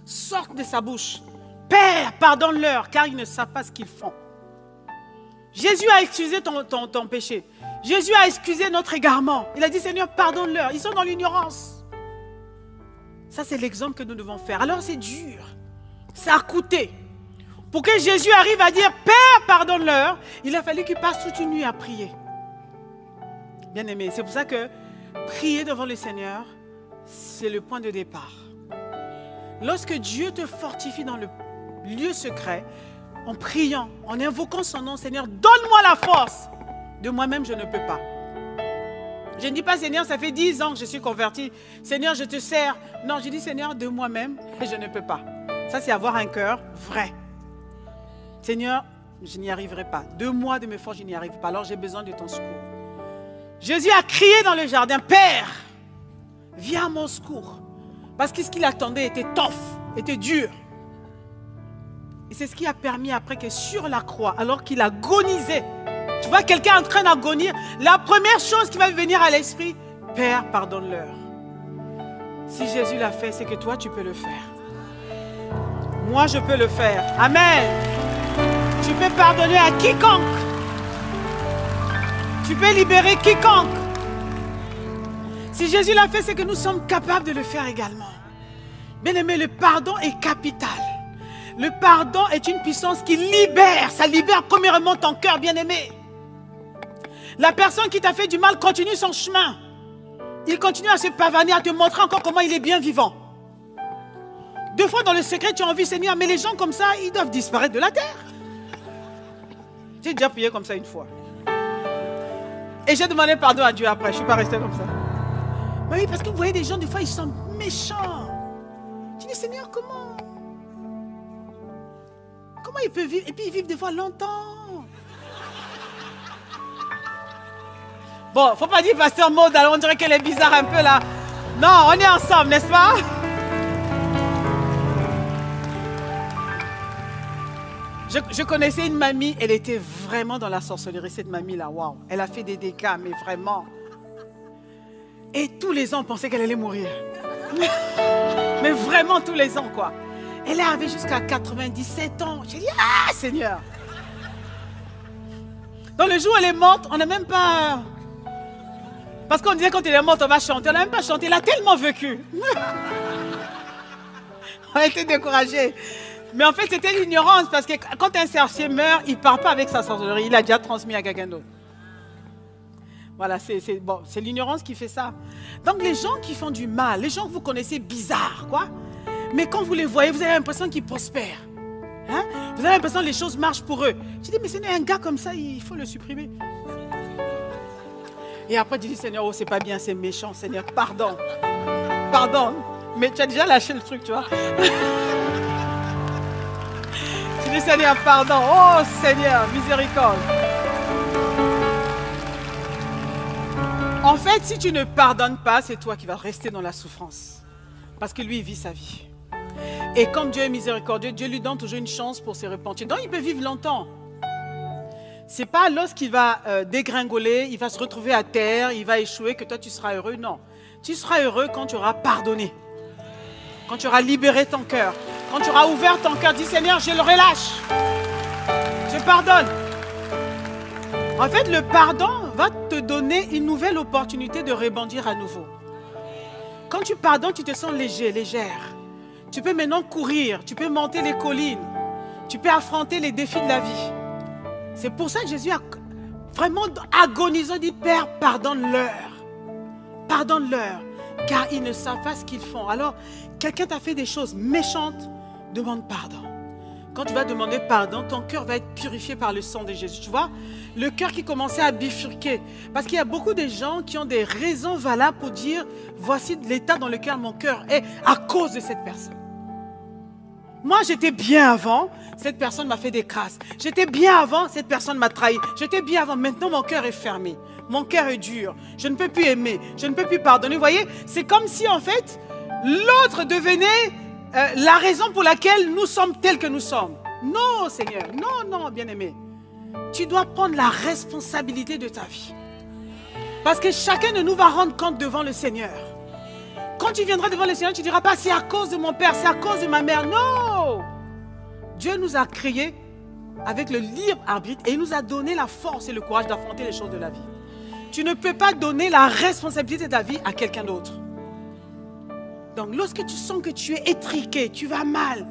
Speaker 1: sorte de sa bouche. Père, pardonne-leur, car ils ne savent pas ce qu'ils font. Jésus a excusé ton péché. Jésus a excusé notre égarement. Il a dit, Seigneur, pardonne-leur. Ils sont dans l'ignorance. Ça, c'est l'exemple que nous devons faire. Alors, c'est dur. Ça a coûté. Pour que Jésus arrive à dire, Père, pardonne-leur, il a fallu qu'il passe toute une nuit à prier. Bien aimé, c'est pour ça que prier devant le Seigneur, c'est le point de départ. Lorsque Dieu te fortifie dans le lieu secret, en priant, en invoquant son nom, Seigneur, donne-moi la force. De moi-même, je ne peux pas. Je ne dis pas, Seigneur, ça fait 10 ans que je suis converti. Seigneur, je te sers. Non, je dis, Seigneur, de moi-même, je ne peux pas. Ça, c'est avoir un cœur vrai. Seigneur, je n'y arriverai pas. De moi, de mes forces, je n'y arrive pas. Alors, j'ai besoin de ton secours. Jésus a crié dans le jardin, Père, viens à mon secours. Parce que ce qu'il attendait était tough, était dur. Et c'est ce qui a permis après que sur la croix, alors qu'il agonisait, tu vois quelqu'un en train d'agonir, la première chose qui va venir à l'esprit, Père, pardonne-leur. Si Jésus l'a fait, c'est que toi, tu peux le faire. Moi, je peux le faire. Amen. Tu peux pardonner à quiconque. Tu peux libérer quiconque. Si Jésus l'a fait, c'est que nous sommes capables de le faire également. Bien aimé, le pardon est capital. Le pardon est une puissance qui libère. Ça libère premièrement ton cœur, bien aimé. La personne qui t'a fait du mal continue son chemin. Il continue à se pavaner, à te montrer encore comment il est bien vivant. Deux fois dans le secret, tu as envie, Seigneur, mais les gens comme ça, ils doivent disparaître de la terre. J'ai déjà prié comme ça une fois. Et j'ai demandé pardon à Dieu après. Je ne suis pas restée comme ça. Mais oui, parce que vous voyez des gens, des fois, ils sont méchants. Tu dis, Seigneur, comment ils peuvent vivre? Et puis ils vivent des fois longtemps. Bon, faut pas dire pasteur Maud, alors on dirait qu'elle est bizarre un peu là. Non, on est ensemble, n'est-ce pas? Je connaissais une mamie, elle était vraiment dans la sorcellerie, cette mamie-là, waouh. Elle a fait des dégâts, mais vraiment. Et tous les ans, on pensait qu'elle allait mourir. Mais vraiment tous les ans, quoi. Elle est arrivée jusqu'à 97 ans. J'ai dit, ah, Seigneur. Donc le jour où elle est morte, on n'a même pas... Parce qu'on disait quand elle est morte, on va chanter. On n'a même pas chanté, elle a tellement vécu. On a été découragés. Mais en fait, c'était l'ignorance, parce que quand un sorcier meurt, il ne part pas avec sa sorcellerie, il a déjà transmis à quelqu'un d'autre. Voilà, c'est l'ignorance qui fait ça. Donc les gens qui font du mal, les gens que vous connaissez bizarres, quoi. Mais quand vous les voyez, vous avez l'impression qu'ils prospèrent. Hein? Vous avez l'impression que les choses marchent pour eux. Je dis, mais c'est un gars comme ça, il faut le supprimer. Et après, tu dis, Seigneur, oh, c'est pas bien, c'est méchant, Seigneur, pardon. Pardon. Mais tu as déjà lâché le truc, tu vois. Tu dis, Seigneur, pardon. Oh, Seigneur, miséricorde. En fait, si tu ne pardonnes pas, c'est toi qui vas rester dans la souffrance. Parce que lui, il vit sa vie. Et comme Dieu est miséricordieux, Dieu lui donne toujours une chance pour se repentir. Donc, il peut vivre longtemps. Ce n'est pas lorsqu'il va dégringoler, il va se retrouver à terre, il va échouer, que toi, tu seras heureux. Non. Tu seras heureux quand tu auras pardonné. Quand tu auras libéré ton cœur. Quand tu auras ouvert ton cœur, dis Seigneur, je le relâche. Je pardonne. En fait, le pardon va te donner une nouvelle opportunité de rebondir à nouveau. Quand tu pardonnes, tu te sens léger, légère. Tu peux maintenant courir, tu peux monter les collines. Tu peux affronter les défis de la vie. C'est pour ça que Jésus a vraiment agonisant dit, Père, pardonne-leur. Pardonne-leur, car ils ne savent pas ce qu'ils font. Alors, quelqu'un t'a fait des choses méchantes, demande pardon. Quand tu vas demander pardon, ton cœur va être purifié par le sang de Jésus. Tu vois, le cœur qui commençait à bifurquer. Parce qu'il y a beaucoup de gens qui ont des raisons valables pour dire, voici l'état dans lequel mon cœur est à cause de cette personne. Moi, j'étais bien avant, cette personne m'a fait des crasses. J'étais bien avant, cette personne m'a trahi. J'étais bien avant, maintenant mon cœur est fermé. Mon cœur est dur. Je ne peux plus aimer. Je ne peux plus pardonner. Vous voyez, c'est comme si en fait, l'autre devenait la raison pour laquelle nous sommes tels que nous sommes. Non, Seigneur. Non, non, bien-aimé. Tu dois prendre la responsabilité de ta vie. Parce que chacun de nous va rendre compte devant le Seigneur. Quand tu viendras devant le Seigneur, tu ne diras pas c'est à cause de mon père, c'est à cause de ma mère. Non! Dieu nous a créés avec le libre arbitre et il nous a donné la force et le courage d'affronter les choses de la vie. Tu ne peux pas donner la responsabilité de ta vie à quelqu'un d'autre. Donc, lorsque tu sens que tu es étriqué, tu vas mal,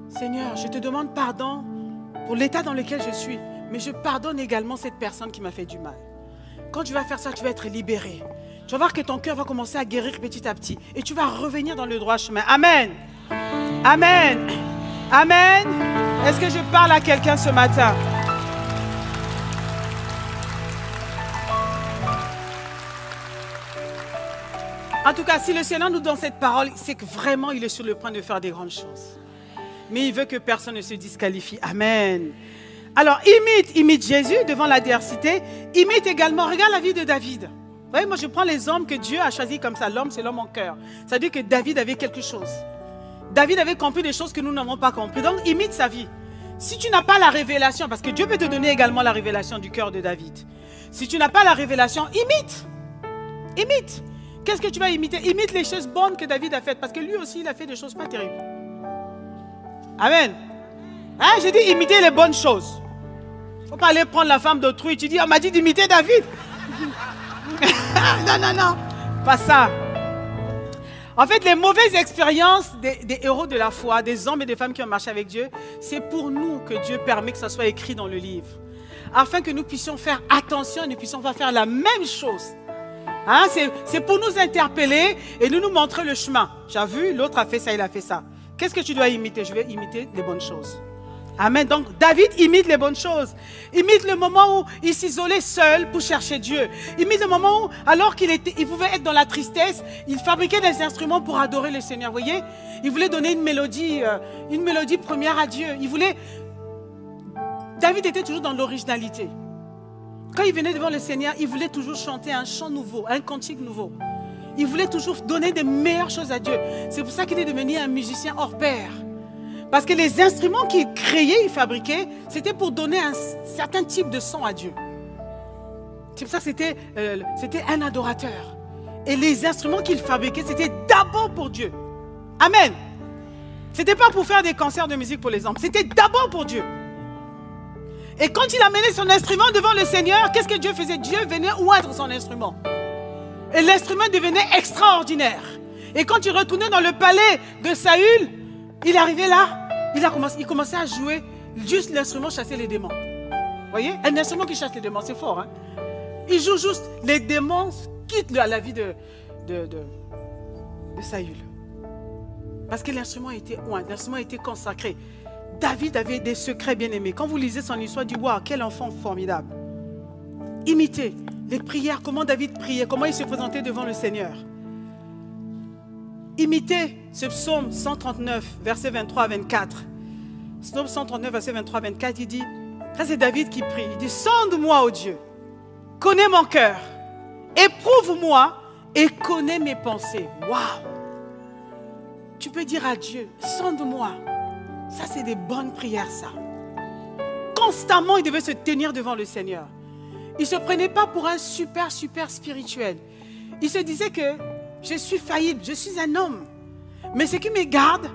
Speaker 1: Seigneur, je te demande pardon pour l'état dans lequel je suis, mais je pardonne également cette personne qui m'a fait du mal. Quand tu vas faire ça, tu vas être libéré. Tu vas voir que ton cœur va commencer à guérir petit à petit et tu vas revenir dans le droit chemin. Amen. Amen. Amen. Est-ce que je parle à quelqu'un ce matin? En tout cas, si le Seigneur nous donne cette parole, c'est que vraiment il est sur le point de faire des grandes choses. Mais il veut que personne ne se disqualifie. Amen. Alors, imite Jésus devant l'adversité. Imite également, regarde la vie de David. Vous voyez, moi je prends les hommes que Dieu a choisis comme ça. L'homme, c'est l'homme en cœur. Ça veut dire que David avait quelque chose. David avait compris des choses que nous n'avons pas compris. Donc, imite sa vie. Si tu n'as pas la révélation, parce que Dieu peut te donner également la révélation du cœur de David. Si tu n'as pas la révélation, imite. Imite. Qu'est-ce que tu vas imiter? Imite les choses bonnes que David a faites. Parce que lui aussi, il a fait des choses pas terribles. Amen. Hein, j'ai dit imiter les bonnes choses. Il ne faut pas aller prendre la femme d'autrui. Tu dis, on m'a dit d'imiter David. Non, non, non. Pas ça. En fait, les mauvaises expériences des héros de la foi, des hommes et des femmes qui ont marché avec Dieu, c'est pour nous que Dieu permet que ça soit écrit dans le livre. Afin que nous puissions faire attention et nous puissions pas faire la même chose. Hein, c'est pour nous interpeller et nous montrer le chemin. Tu as vu, l'autre a fait ça, il a fait ça. Qu'est-ce que tu dois imiter? Je vais imiter les bonnes choses. Amen. Donc, David imite les bonnes choses. Imite le moment où il s'isolait seul pour chercher Dieu. Imite le moment où, alors qu'il pouvait être dans la tristesse, il fabriquait des instruments pour adorer le Seigneur. Vous voyez? Il voulait donner une mélodie première à Dieu. David était toujours dans l'originalité. Quand il venait devant le Seigneur, il voulait toujours chanter un chant nouveau, un cantique nouveau. Il voulait toujours donner des meilleures choses à Dieu. C'est pour ça qu'il est devenu un musicien hors pair. Parce que les instruments qu'il créait, il fabriquait, c'était pour donner un certain type de son à Dieu. C'est pour ça que c'était un adorateur. Et les instruments qu'il fabriquait, c'était d'abord pour Dieu. Amen. C'était pas pour faire des concerts de musique pour les hommes. C'était d'abord pour Dieu. Et quand il amenait son instrument devant le Seigneur, qu'est-ce que Dieu faisait? Dieu venait oindre son instrument. Et l'instrument devenait extraordinaire. Et quand il retournait dans le palais de Saül, il arrivait là, il commençait à jouer, juste l'instrument chassait les démons. Vous voyez? Un instrument qui chasse les démons, c'est fort. Hein? Il joue juste, les démons quittent la vie de Saül. Parce que l'instrument était oint, l'instrument était consacré. David avait des secrets bien-aimés. Quand vous lisez son histoire, du waouh, quel enfant formidable. Imitez les prières, comment David priait, comment il se présentait devant le Seigneur. Imitez ce psaume 139, verset 23 à 24. Psaume 139, verset 23 à 24, il dit, ça c'est David qui prie, il dit, sonde-moi, ô Dieu, connais mon cœur, éprouve-moi et connais mes pensées. Waouh! Tu peux dire à Dieu, sonde-moi. Ça c'est des bonnes prières, ça. Constamment, il devait se tenir devant le Seigneur. Il ne se prenait pas pour un super spirituel. Il se disait que je suis faillible, je suis un homme. Mais ce qui me garde,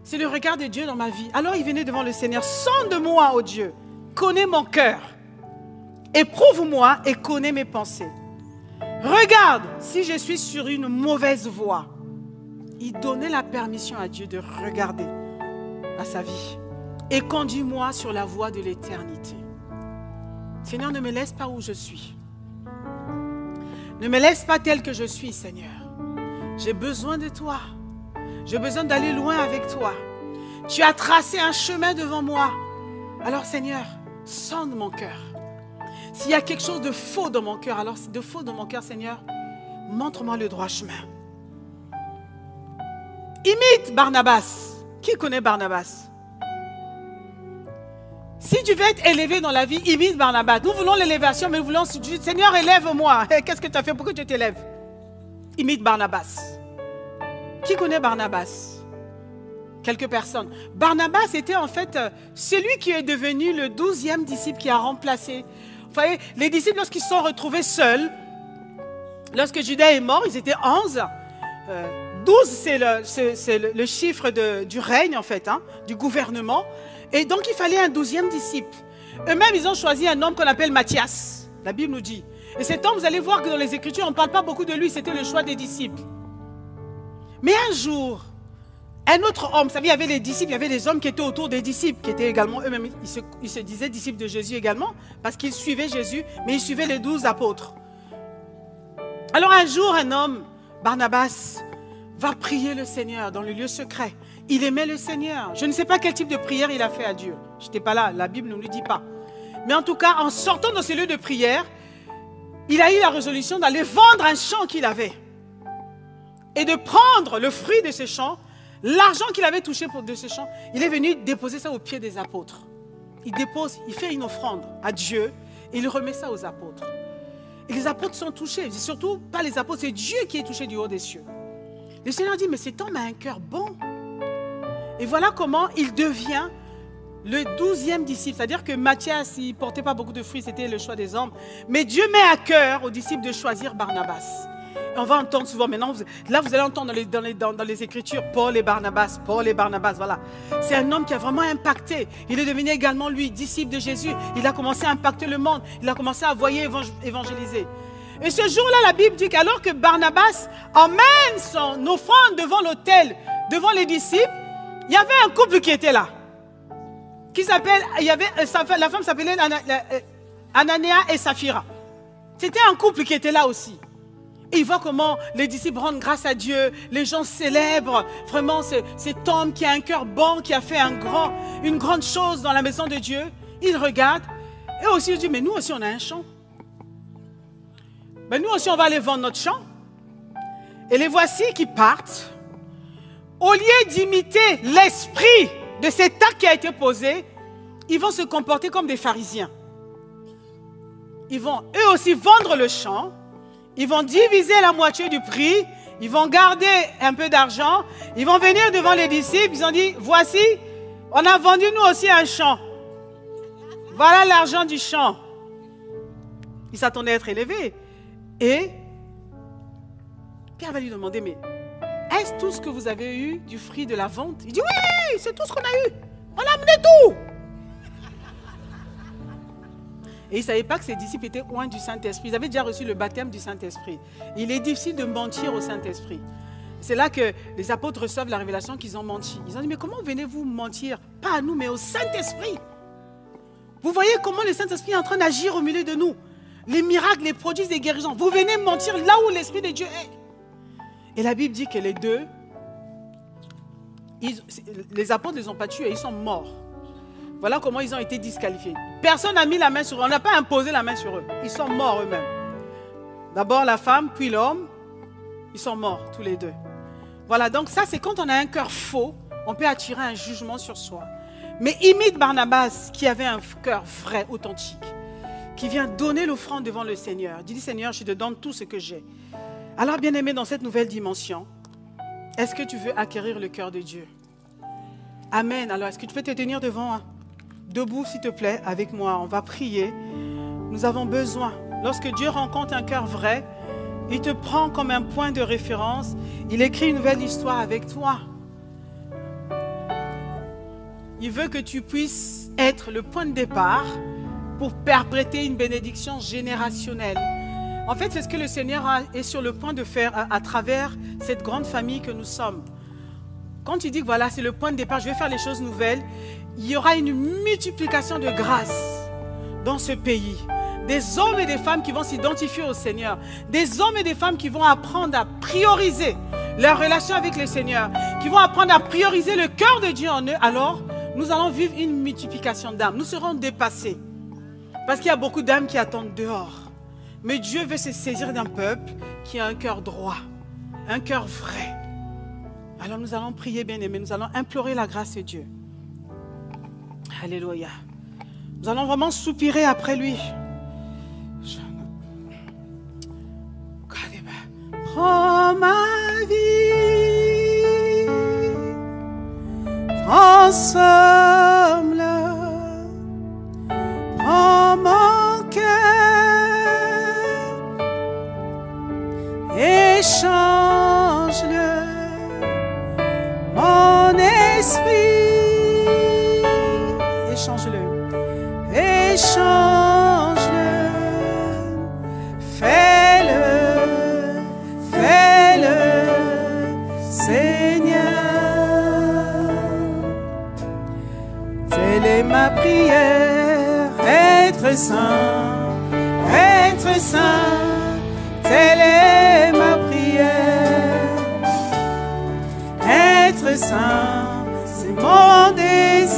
Speaker 1: c'est le regard de Dieu dans ma vie. Alors il venait devant le Seigneur. Sonde-moi, ô Dieu, connais mon cœur. Éprouve-moi et connais mes pensées. Regarde si je suis sur une mauvaise voie. Il donnait la permission à Dieu de regarder à sa vie. Et conduis-moi sur la voie de l'éternité. Seigneur, ne me laisse pas où je suis. Ne me laisse pas tel que je suis, Seigneur. J'ai besoin de toi. J'ai besoin d'aller loin avec toi. Tu as tracé un chemin devant moi. Alors, Seigneur, sonde mon cœur. S'il y a quelque chose de faux dans mon cœur, alors de faux dans mon cœur, Seigneur, montre-moi le droit chemin. Imite Barnabas. Qui connaît Barnabas? Si tu veux être élevé dans la vie, imite Barnabas. Nous voulons l'élévation, mais nous voulons... Seigneur, élève-moi. Hey, qu'est-ce que tu as fait? Pourquoi tu t'élèves? Imite Barnabas. Qui connaît Barnabas? Quelques personnes. Barnabas était en fait celui qui est devenu le 12e disciple qui a remplacé. Vous voyez, les disciples, lorsqu'ils se sont retrouvés seuls, lorsque Judas est mort, ils étaient 11. 12, c'est le chiffre du règne, en fait, hein, du gouvernement. Et donc, il fallait un 12e disciple. Eux-mêmes, ils ont choisi un homme qu'on appelle Matthias. La Bible nous dit. Et cet homme, vous allez voir que dans les Écritures, on ne parle pas beaucoup de lui. C'était le choix des disciples. Mais un jour, un autre homme, vous savez, il y avait les disciples, il y avait les hommes qui étaient autour des disciples, qui étaient également eux-mêmes, ils se disaient disciples de Jésus également, parce qu'ils suivaient Jésus, mais ils suivaient les 12 apôtres. Alors un jour, un homme, Barnabas, va prier le Seigneur dans le lieu secret. Il aimait le Seigneur. Je ne sais pas quel type de prière il a fait à Dieu. Je n'étais pas là, la Bible ne nous le dit pas. Mais en tout cas, en sortant de ce lieu de prière, il a eu la résolution d'aller vendre un champ qu'il avait. Et de prendre le fruit de ce champ, l'argent qu'il avait touché de ce champ, il est venu déposer ça aux pieds des apôtres. Il fait une offrande à Dieu et il remet ça aux apôtres. Et les apôtres sont touchés. C'est surtout pas les apôtres, c'est Dieu qui est touché du haut des cieux. Le Seigneur dit, mais cet homme a un cœur bon. Et voilà comment il devient le 12e disciple. C'est-à-dire que Matthias, il ne portait pas beaucoup de fruits, c'était le choix des hommes. Mais Dieu met à cœur aux disciples de choisir Barnabas. Et on va entendre souvent maintenant, là vous allez entendre dans les Écritures, Paul et Barnabas, voilà. C'est un homme qui a vraiment impacté. Il est devenu également, lui, disciple de Jésus. Il a commencé à impacter le monde. Il a commencé à voyer, évangéliser. Et ce jour-là, la Bible dit qu'alors que Barnabas emmène son offrande devant l'autel, devant les disciples, il y avait un couple qui était là. La femme s'appelait Anania et Saphira. C'était un couple qui était là aussi. Et il voit comment les disciples rendent grâce à Dieu, les gens célèbrent vraiment cet homme qui a un cœur bon, qui a fait une grande chose dans la maison de Dieu. Il regarde et aussi il dit, mais nous aussi on a un champ. Mais nous aussi on va aller vendre notre champ. Et les voici qui partent. Au lieu d'imiter l'esprit de cet acte qui a été posé, ils vont se comporter comme des pharisiens. Ils vont eux aussi vendre le champ. Ils vont diviser la moitié du prix. Ils vont garder un peu d'argent. Ils vont venir devant les disciples. Ils ont dit, voici, on a vendu nous aussi un champ. Voilà l'argent du champ. Ils s'attendaient à être élevés. Et Pierre va lui demander, mais est-ce tout ce que vous avez eu du fruit de la vente? Il dit, oui, c'est tout ce qu'on a eu. On a amené tout. Et il ne savait pas que ses disciples étaient loin du Saint-Esprit. Ils avaient déjà reçu le baptême du Saint-Esprit. Il est difficile de mentir au Saint-Esprit. C'est là que les apôtres reçoivent la révélation qu'ils ont menti. Ils ont dit, mais comment venez-vous mentir? Pas à nous, mais au Saint-Esprit. Vous voyez comment le Saint-Esprit est en train d'agir au milieu de nous. Les miracles, les prodiges, les guérisons. Vous venez mentir là où l'Esprit de Dieu est. Et la Bible dit que les deux, les apôtres ne les ont pas tués, ils sont morts. Voilà comment ils ont été disqualifiés. Personne n'a mis la main sur eux. On n'a pas imposé la main sur eux. Ils sont morts eux-mêmes. D'abord la femme, puis l'homme. Ils sont morts tous les deux. Voilà, donc ça c'est quand on a un cœur faux, on peut attirer un jugement sur soi. Mais imite Barnabas qui avait un cœur vrai, authentique, qui vient donner l'offrande devant le Seigneur. Dis, Seigneur, je te donne tout ce que j'ai. Alors bien-aimé, dans cette nouvelle dimension, est-ce que tu veux acquérir le cœur de Dieu? Amen. Alors est-ce que tu peux te tenir devant debout, s'il te plaît, avec moi. On va prier. Nous avons besoin. Lorsque Dieu rencontre un cœur vrai, il te prend comme un point de référence. Il écrit une nouvelle histoire avec toi. Il veut que tu puisses être le point de départ pour perpétrer une bénédiction générationnelle. En fait, c'est ce que le Seigneur est sur le point de faire à travers cette grande famille que nous sommes. Quand il dit que voilà, c'est le point de départ, je vais faire les choses nouvelles, il y aura une multiplication de grâce dans ce pays. Des hommes et des femmes qui vont s'identifier au Seigneur. Des hommes et des femmes qui vont apprendre à prioriser leur relation avec le Seigneur. Qui vont apprendre à prioriser le cœur de Dieu en eux. Alors, nous allons vivre une multiplication d'âmes. Nous serons dépassés. Parce qu'il y a beaucoup d'âmes qui attendent dehors. Mais Dieu veut se saisir d'un peuple qui a un cœur droit. Un cœur vrai. Alors nous allons prier, bien-aimés. Nous allons implorer la grâce de Dieu. Alléluia. Nous allons vraiment soupirer après lui. Prends ma vie, transforme-la, prends mon cœur et change-le, mon esprit, et change-le, et change-le, fais-le. Seigneur, telle est ma prière, être saint, telle est ma prière, être saint, c'est mon désir,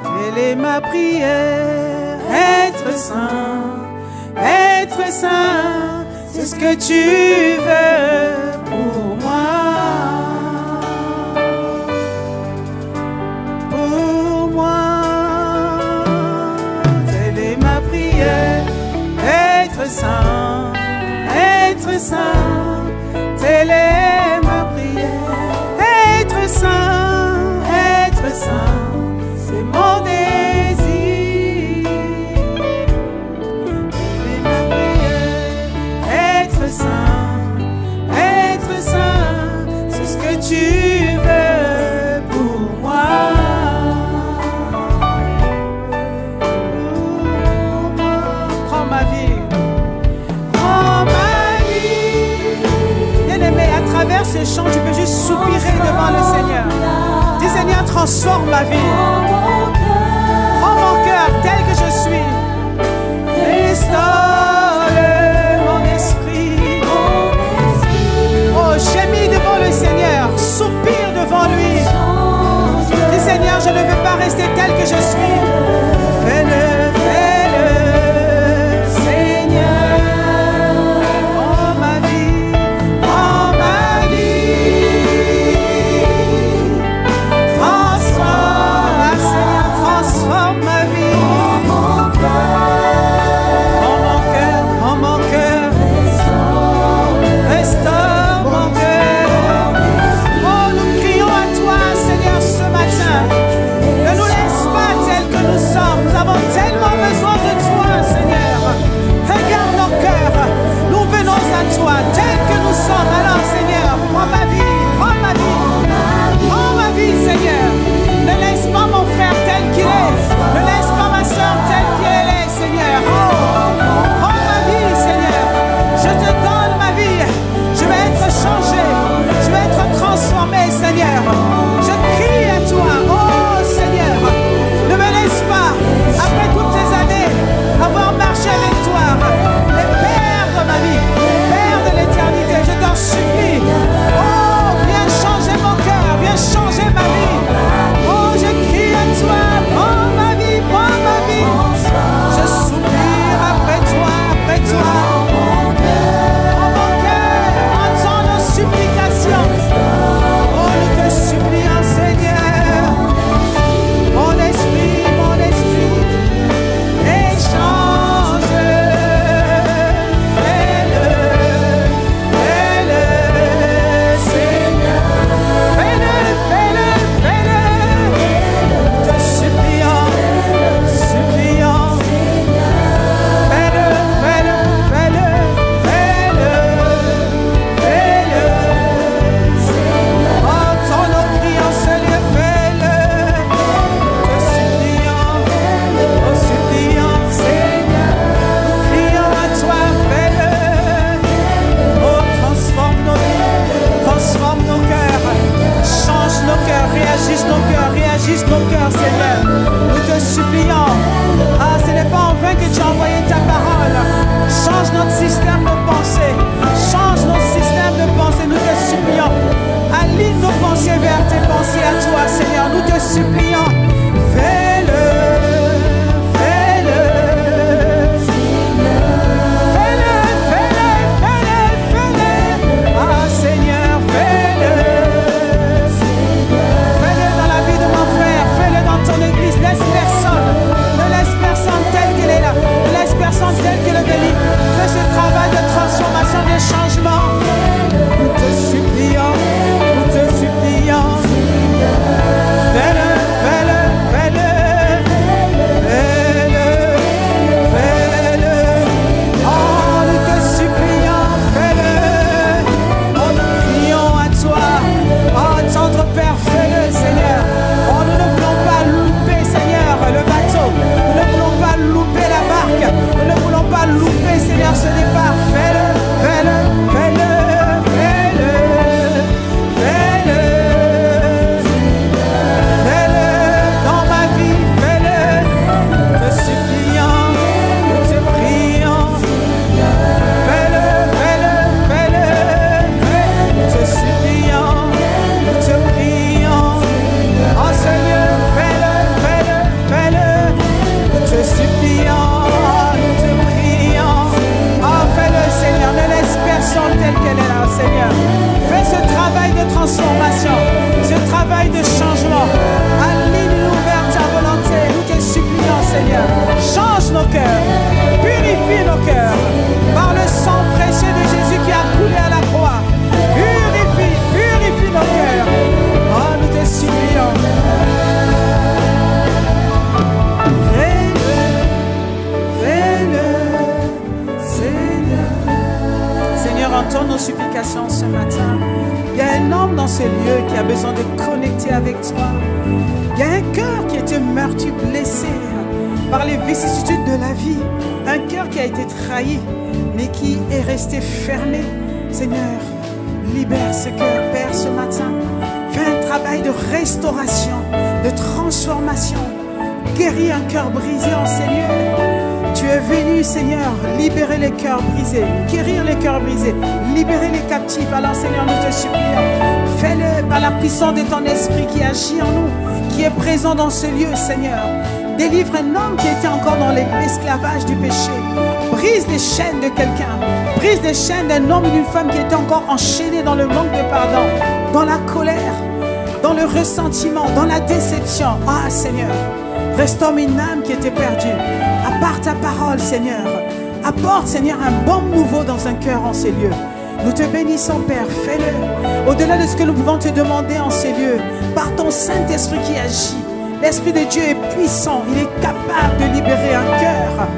Speaker 1: telle est ma prière, être saint, c'est ce que tu veux pour moi. Pour moi, telle est ma prière, être saint, telle est ma prière, être saint, c'est mon désir. Être saint, c'est ce que tu veux pour moi. Prends ma vie, bien-aimé, à travers ces chants, tu peux juste soupirer devant le Seigneur. Dis, Seigneur, transforme ma vie. Prends mon cœur tel que je suis. Restaure-le. tel que je suis. Fais-le, fais-le, Seigneur. Oh ma vie, oh ma vie. Transforme, Seigneur, transforme ma vie. Oh mon cœur, oh mon cœur, oh mon cœur. Restaure mon cœur. Oh, nous crions à toi, Seigneur, ce matin. Ne nous laisse pas tels que nous sommes. Nous avons tellement besoin de toi, Seigneur. Regarde nos cœurs. Nous venons à toi, tels que nous sommes. Alors, Seigneur, prends ma vie, prends ma vie. Prends ma vie, Seigneur. Ne laisse pas mon frère tel qu'il est. Ne laisse pas ma soeur telle qu'elle est, Seigneur. Oh, prends ma vie, Seigneur. Je te donne ma vie. Je vais être changé. Je vais être transformé, Seigneur. Je crie à toi, oh Seigneur. Ne me laisse pas, après toutes ces années, avoir marché avec toi, et perdre ma vie, perdre l'éternité. Je t'en supplie. Oh, viens changer mon cœur, viens changer ma vie. Oh, je crie à toi, prends ma vie, prends ma vie. Je soupire après toi, après toi. Supplication. Oh, nous te supplions, Seigneur. Mon esprit, échange. Fais-le, fais-le, Seigneur. Fais-le, fais-le, fais-le. Te supplions, supplions. Fais-le, fais-le, fais-le, fais-le. Réagisse nos cœurs, Seigneur. Nous te supplions. Ah, ce n'est pas en vain que tu as envoyé ta parole. Change notre système de pensée. Change notre système de pensée. Nous te supplions. Aligne nos pensées vers tes pensées à toi, Seigneur. Nous te supplions. Fais-le. Fais-le. Fais-le, fais-le, fais-le, fais-le. Ah, Seigneur, fais-le. Ton église, laisse personne, ne laisse personne telle qu'elle est là, ne laisse personne telle qu'elle est bénie. Fais ce travail de transformation, de changement. Nous te supplions, nous te supplions. Fais-le, fais-le, fais-le, fais-le, fais-le. Oh, nous te supplions, fais-le. Oh, nous crions à toi. Oh, tendre Père, fais-le, Seigneur. Oh, nous ne voulons pas louper, Seigneur, le bateau. Nous ne voulons pas louper la barque. Nous ne voulons pas louper, Seigneur, ce départ. Fais-le, fais-le, fais-le, fais-le, fais-le, fais-le dans ma vie, fais-le. Te supplions, nous te prions. Fais-le, fais-le, fais-le, fais-le. Te supplions, nous te prions. Oh Seigneur, fais-le, fais-le, fais-le. Nous te supplions, nous te prions. Oh, fais-le, Seigneur. Ne laisse personne telle qu'elle est là, Seigneur. Fais ce travail de transformation, ce travail de changement. Aligne-nous vers ta volonté. Nous te supplions, Seigneur. Change nos cœurs. Purifie nos cœurs. Par le sang précieux de Jésus qui a coulé à la croix. Purifie, purifie nos cœurs. Oh, nous te supplions. Fais-le, fais-le, Seigneur. Seigneur, entends nos supplications ce matin. Il y a un homme dans ce lieu qui a besoin de connecter avec toi. Il y a un cœur qui a été meurtri, blessé par les vicissitudes de la vie. Un cœur qui a été trahi, mais qui est resté fermé. Seigneur, libère ce cœur, Père, ce matin. Fais un travail de restauration, de transformation. Guéris un cœur brisé en Seigneur. Tu es venu, Seigneur, libérer les cœurs brisés, guérir les cœurs brisés, libérer les captifs. Alors, Seigneur, nous te supplions. Fais-le par la puissance de ton esprit qui agit en nous, qui est présent dans ce lieu, Seigneur. Délivre un homme qui était encore dans l'esclavage du péché. Brise les chaînes de quelqu'un. Brise les chaînes d'un homme ou d'une femme qui était encore enchaîné dans le manque de pardon, dans la colère, dans le ressentiment, dans la déception. Ah, Seigneur, restaure une âme qui était perdue. Apporte ta parole, Seigneur. Apporte, Seigneur, un baume nouveau dans un cœur en ces lieux. Nous te bénissons, Père, fais-le. Au-delà de ce que nous pouvons te demander en ces lieux, par ton Saint-Esprit qui agit. L'Esprit de Dieu est puissant, il est capable de libérer un cœur.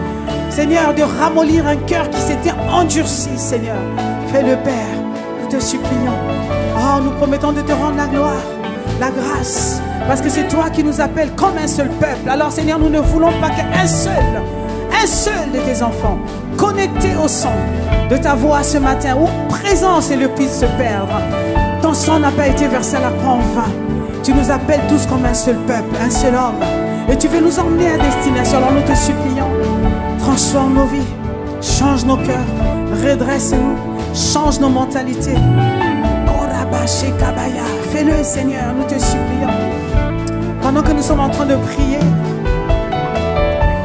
Speaker 1: Seigneur, de ramollir un cœur qui s'était endurci, Seigneur. Fais-le, Père, nous te supplions. Oh, nous promettons de te rendre la gloire, la grâce, parce que c'est toi qui nous appelles comme un seul peuple. Alors, Seigneur, nous ne voulons pas qu'un seul de tes enfants, connectés au son de ta voix ce matin, où présence et le puisse se perdre. Ton sang n'a pas été versé à la croix en vain. Tu nous appelles tous comme un seul peuple, un seul homme. Et tu veux nous emmener à destination. Alors nous te supplions, transforme nos vies, change nos cœurs, redresse-nous, change nos mentalités. Fais-le, Seigneur, nous te supplions. Pendant que nous sommes en train de prier,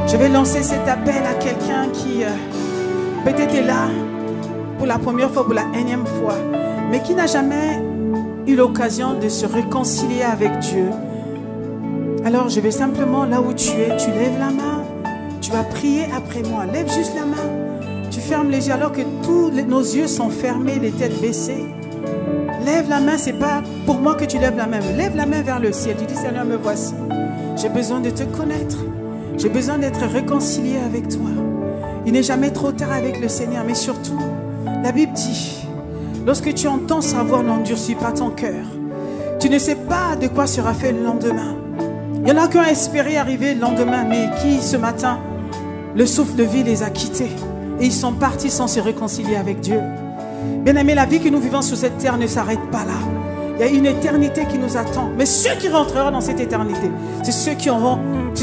Speaker 1: je vais lancer cet appel à quelqu'un qui peut-être est là pour la première fois, pour la énième fois, mais qui n'a jamais eu l'occasion de se réconcilier avec Dieu. Alors je vais simplement, là où tu es, tu lèves la main, tu vas prier après moi. Lève juste la main, tu fermes les yeux alors que tous nos yeux sont fermés, les têtes baissées. Lève la main, c'est pas pour moi que tu lèves la main. Lève la main vers le ciel, tu dis Seigneur, me voici. J'ai besoin de te connaître, j'ai besoin d'être réconcilié avec toi. Il n'est jamais trop tard avec le Seigneur, mais surtout, la Bible dit, lorsque tu entends sa voix, n'endurcis pas ton cœur. Tu ne sais pas de quoi sera fait le lendemain. Il y en a qui ont espéré arriver le lendemain, mais qui, ce matin, le souffle de vie les a quittés. Et ils sont partis sans se réconcilier avec Dieu. Bien-aimés, la vie que nous vivons sur cette terre ne s'arrête pas là. Il y a une éternité qui nous attend. Mais ceux qui rentreront dans cette éternité, c'est ceux qui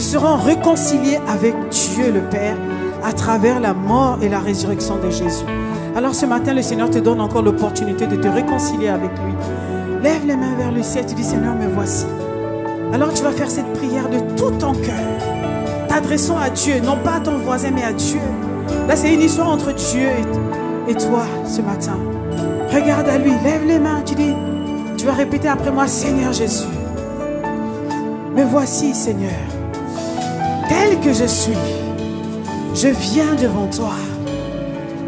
Speaker 1: seront réconciliés avec Dieu le Père à travers la mort et la résurrection de Jésus. Alors ce matin, le Seigneur te donne encore l'opportunité de te réconcilier avec lui. Lève les mains vers le ciel, tu dis Seigneur, me voici. Alors tu vas faire cette prière de tout ton cœur, t'adressant à Dieu, non pas à ton voisin, mais à Dieu. Là, c'est une histoire entre Dieu et toi ce matin. Regarde à lui, lève les mains, tu vas répéter après moi, Seigneur Jésus, me voici Seigneur, tel que je suis. Je viens devant toi,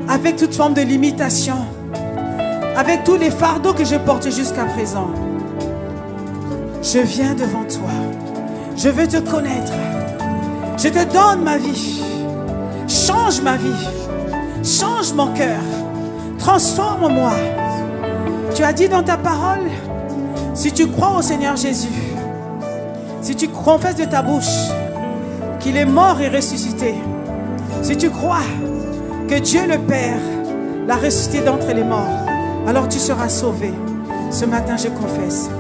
Speaker 1: avec toute forme de limitation, avec tous les fardeaux que j'ai portés jusqu'à présent. Je viens devant toi. Je veux te connaître. Je te donne ma vie. Change ma vie. Change mon cœur. Transforme-moi. Tu as dit dans ta parole, si tu crois au Seigneur Jésus, si tu confesses de ta bouche qu'il est mort et ressuscité, si tu crois que Dieu le Père l'a ressuscité d'entre les morts, alors tu seras sauvé. Ce matin, je confesse,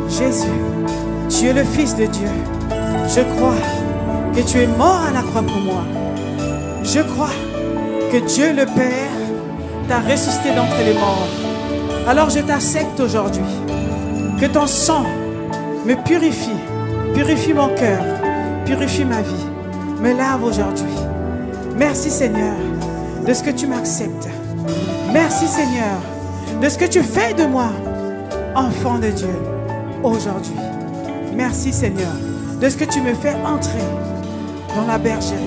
Speaker 1: Jésus, tu es le Fils de Dieu. Je crois que tu es mort à la croix pour moi. Je crois que Dieu le Père t'a ressuscité d'entre les morts. Alors je t'accepte aujourd'hui. Que ton sang me purifie, purifie mon cœur, purifie ma vie, me lave aujourd'hui. Merci Seigneur de ce que tu m'acceptes. Merci Seigneur de ce que tu fais de moi, enfant de Dieu, aujourd'hui. Merci Seigneur de ce que tu me fais entrer dans la bergerie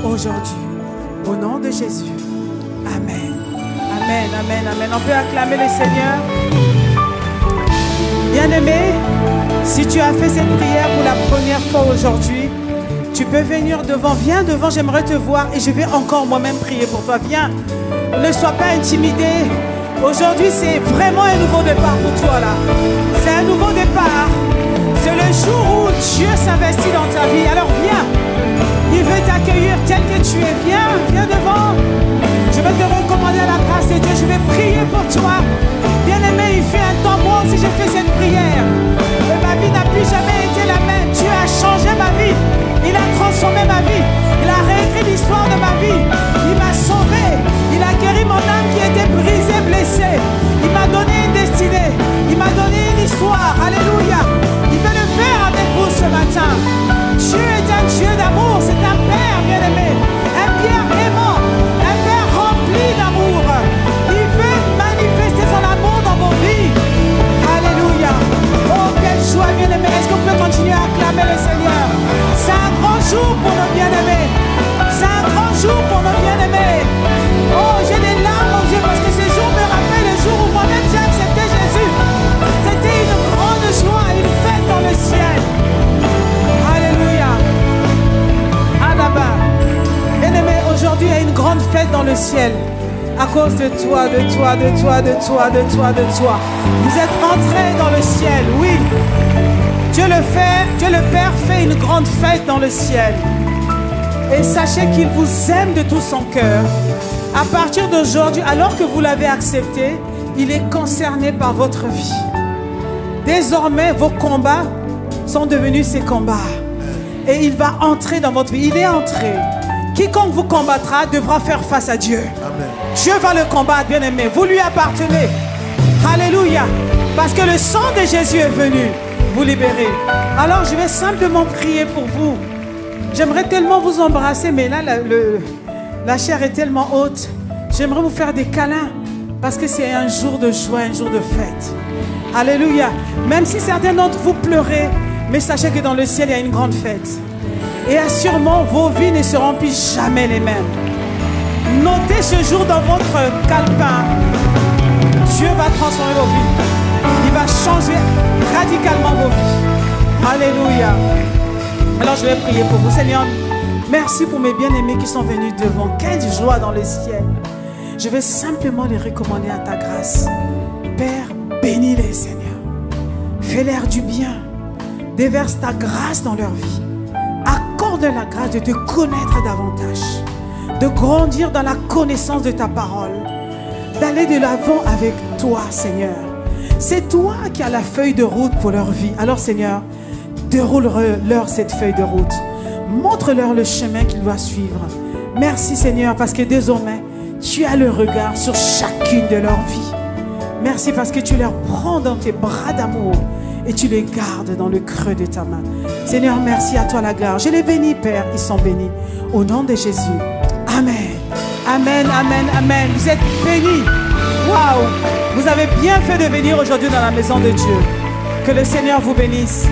Speaker 1: aujourd'hui. Au nom de Jésus. Amen. Amen, amen, amen. On peut acclamer le Seigneur. Bien-aimé, si tu as fait cette prière pour la première fois aujourd'hui, tu peux venir devant. Viens devant, j'aimerais te voir et je vais encore moi-même prier pour toi. Viens, ne sois pas intimidé. Aujourd'hui, c'est vraiment un nouveau départ pour toi là. C'est un nouveau départ. C'est le jour où Dieu s'investit dans ta vie. Alors viens. Il veut t'accueillir tel que tu es. Viens, viens devant. Je vais te recommander à la grâce de Dieu. Je vais prier pour toi. Bien-aimé, il fait un temps moi aussi j'ai fait cette prière. Et ma vie n'a plus jamais été la même. Dieu a changé ma vie. Il a transformé ma vie. Il a réécrit l'histoire de ma vie. Il m'a sauvé. Il a guéri mon âme qui était brisée, blessée. Il m'a donné une destinée. Il m'a donné une histoire. Alléluia. Il veut le faire avec vous ce dans le ciel. À cause de toi, de toi, de toi, de toi, de toi, de toi. Vous êtes entrés dans le ciel, oui. Dieu le Père fait une grande fête dans le ciel. Et sachez qu'il vous aime de tout son cœur. À partir d'aujourd'hui, alors que vous l'avez accepté, il est concerné par votre vie. Désormais, vos combats sont devenus ses combats. Et il va entrer dans votre vie. Il est entré. Quiconque vous combattra devra faire face à Dieu. Amen. Dieu va le combattre, bien-aimé. Vous lui appartenez. Alléluia. Parce que le sang de Jésus est venu vous libérer. Alors, je vais simplement prier pour vous. J'aimerais tellement vous embrasser, mais là, la chair est tellement haute. J'aimerais vous faire des câlins. Parce que c'est un jour de joie, un jour de fête. Alléluia. Même si certains d'entre vous pleurez, mais sachez que dans le ciel, il y a une grande fête. Et assurément, vos vies ne seront plus jamais les mêmes. Notez ce jour dans votre calepin. Dieu va transformer vos vies. Il va changer radicalement vos vies. Alléluia. Alors je vais prier pour vous. Seigneur, merci pour mes bien-aimés qui sont venus devant. Quelle joie dans le ciel. Je vais simplement les recommander à ta grâce. Père, bénis-les, Seigneur. Fais-leur du bien. Déverse ta grâce dans leur vie. Accorde la grâce de te connaître davantage, de grandir dans la connaissance de ta parole, d'aller de l'avant avec toi, Seigneur. C'est toi qui as la feuille de route pour leur vie. Alors, Seigneur, déroule-leur cette feuille de route. Montre-leur le chemin qu'ils doivent suivre. Merci, Seigneur, parce que désormais, tu as le regard sur chacune de leurs vies. Merci parce que tu les prends dans tes bras d'amour et tu les gardes dans le creux de ta main. Seigneur, merci à toi la gloire. Je les bénis, Père, ils sont bénis. Au nom de Jésus. Amen. Amen, amen, amen. Vous êtes bénis. Waouh! Vous avez bien fait de venir aujourd'hui dans la maison de Dieu. Que le Seigneur vous bénisse.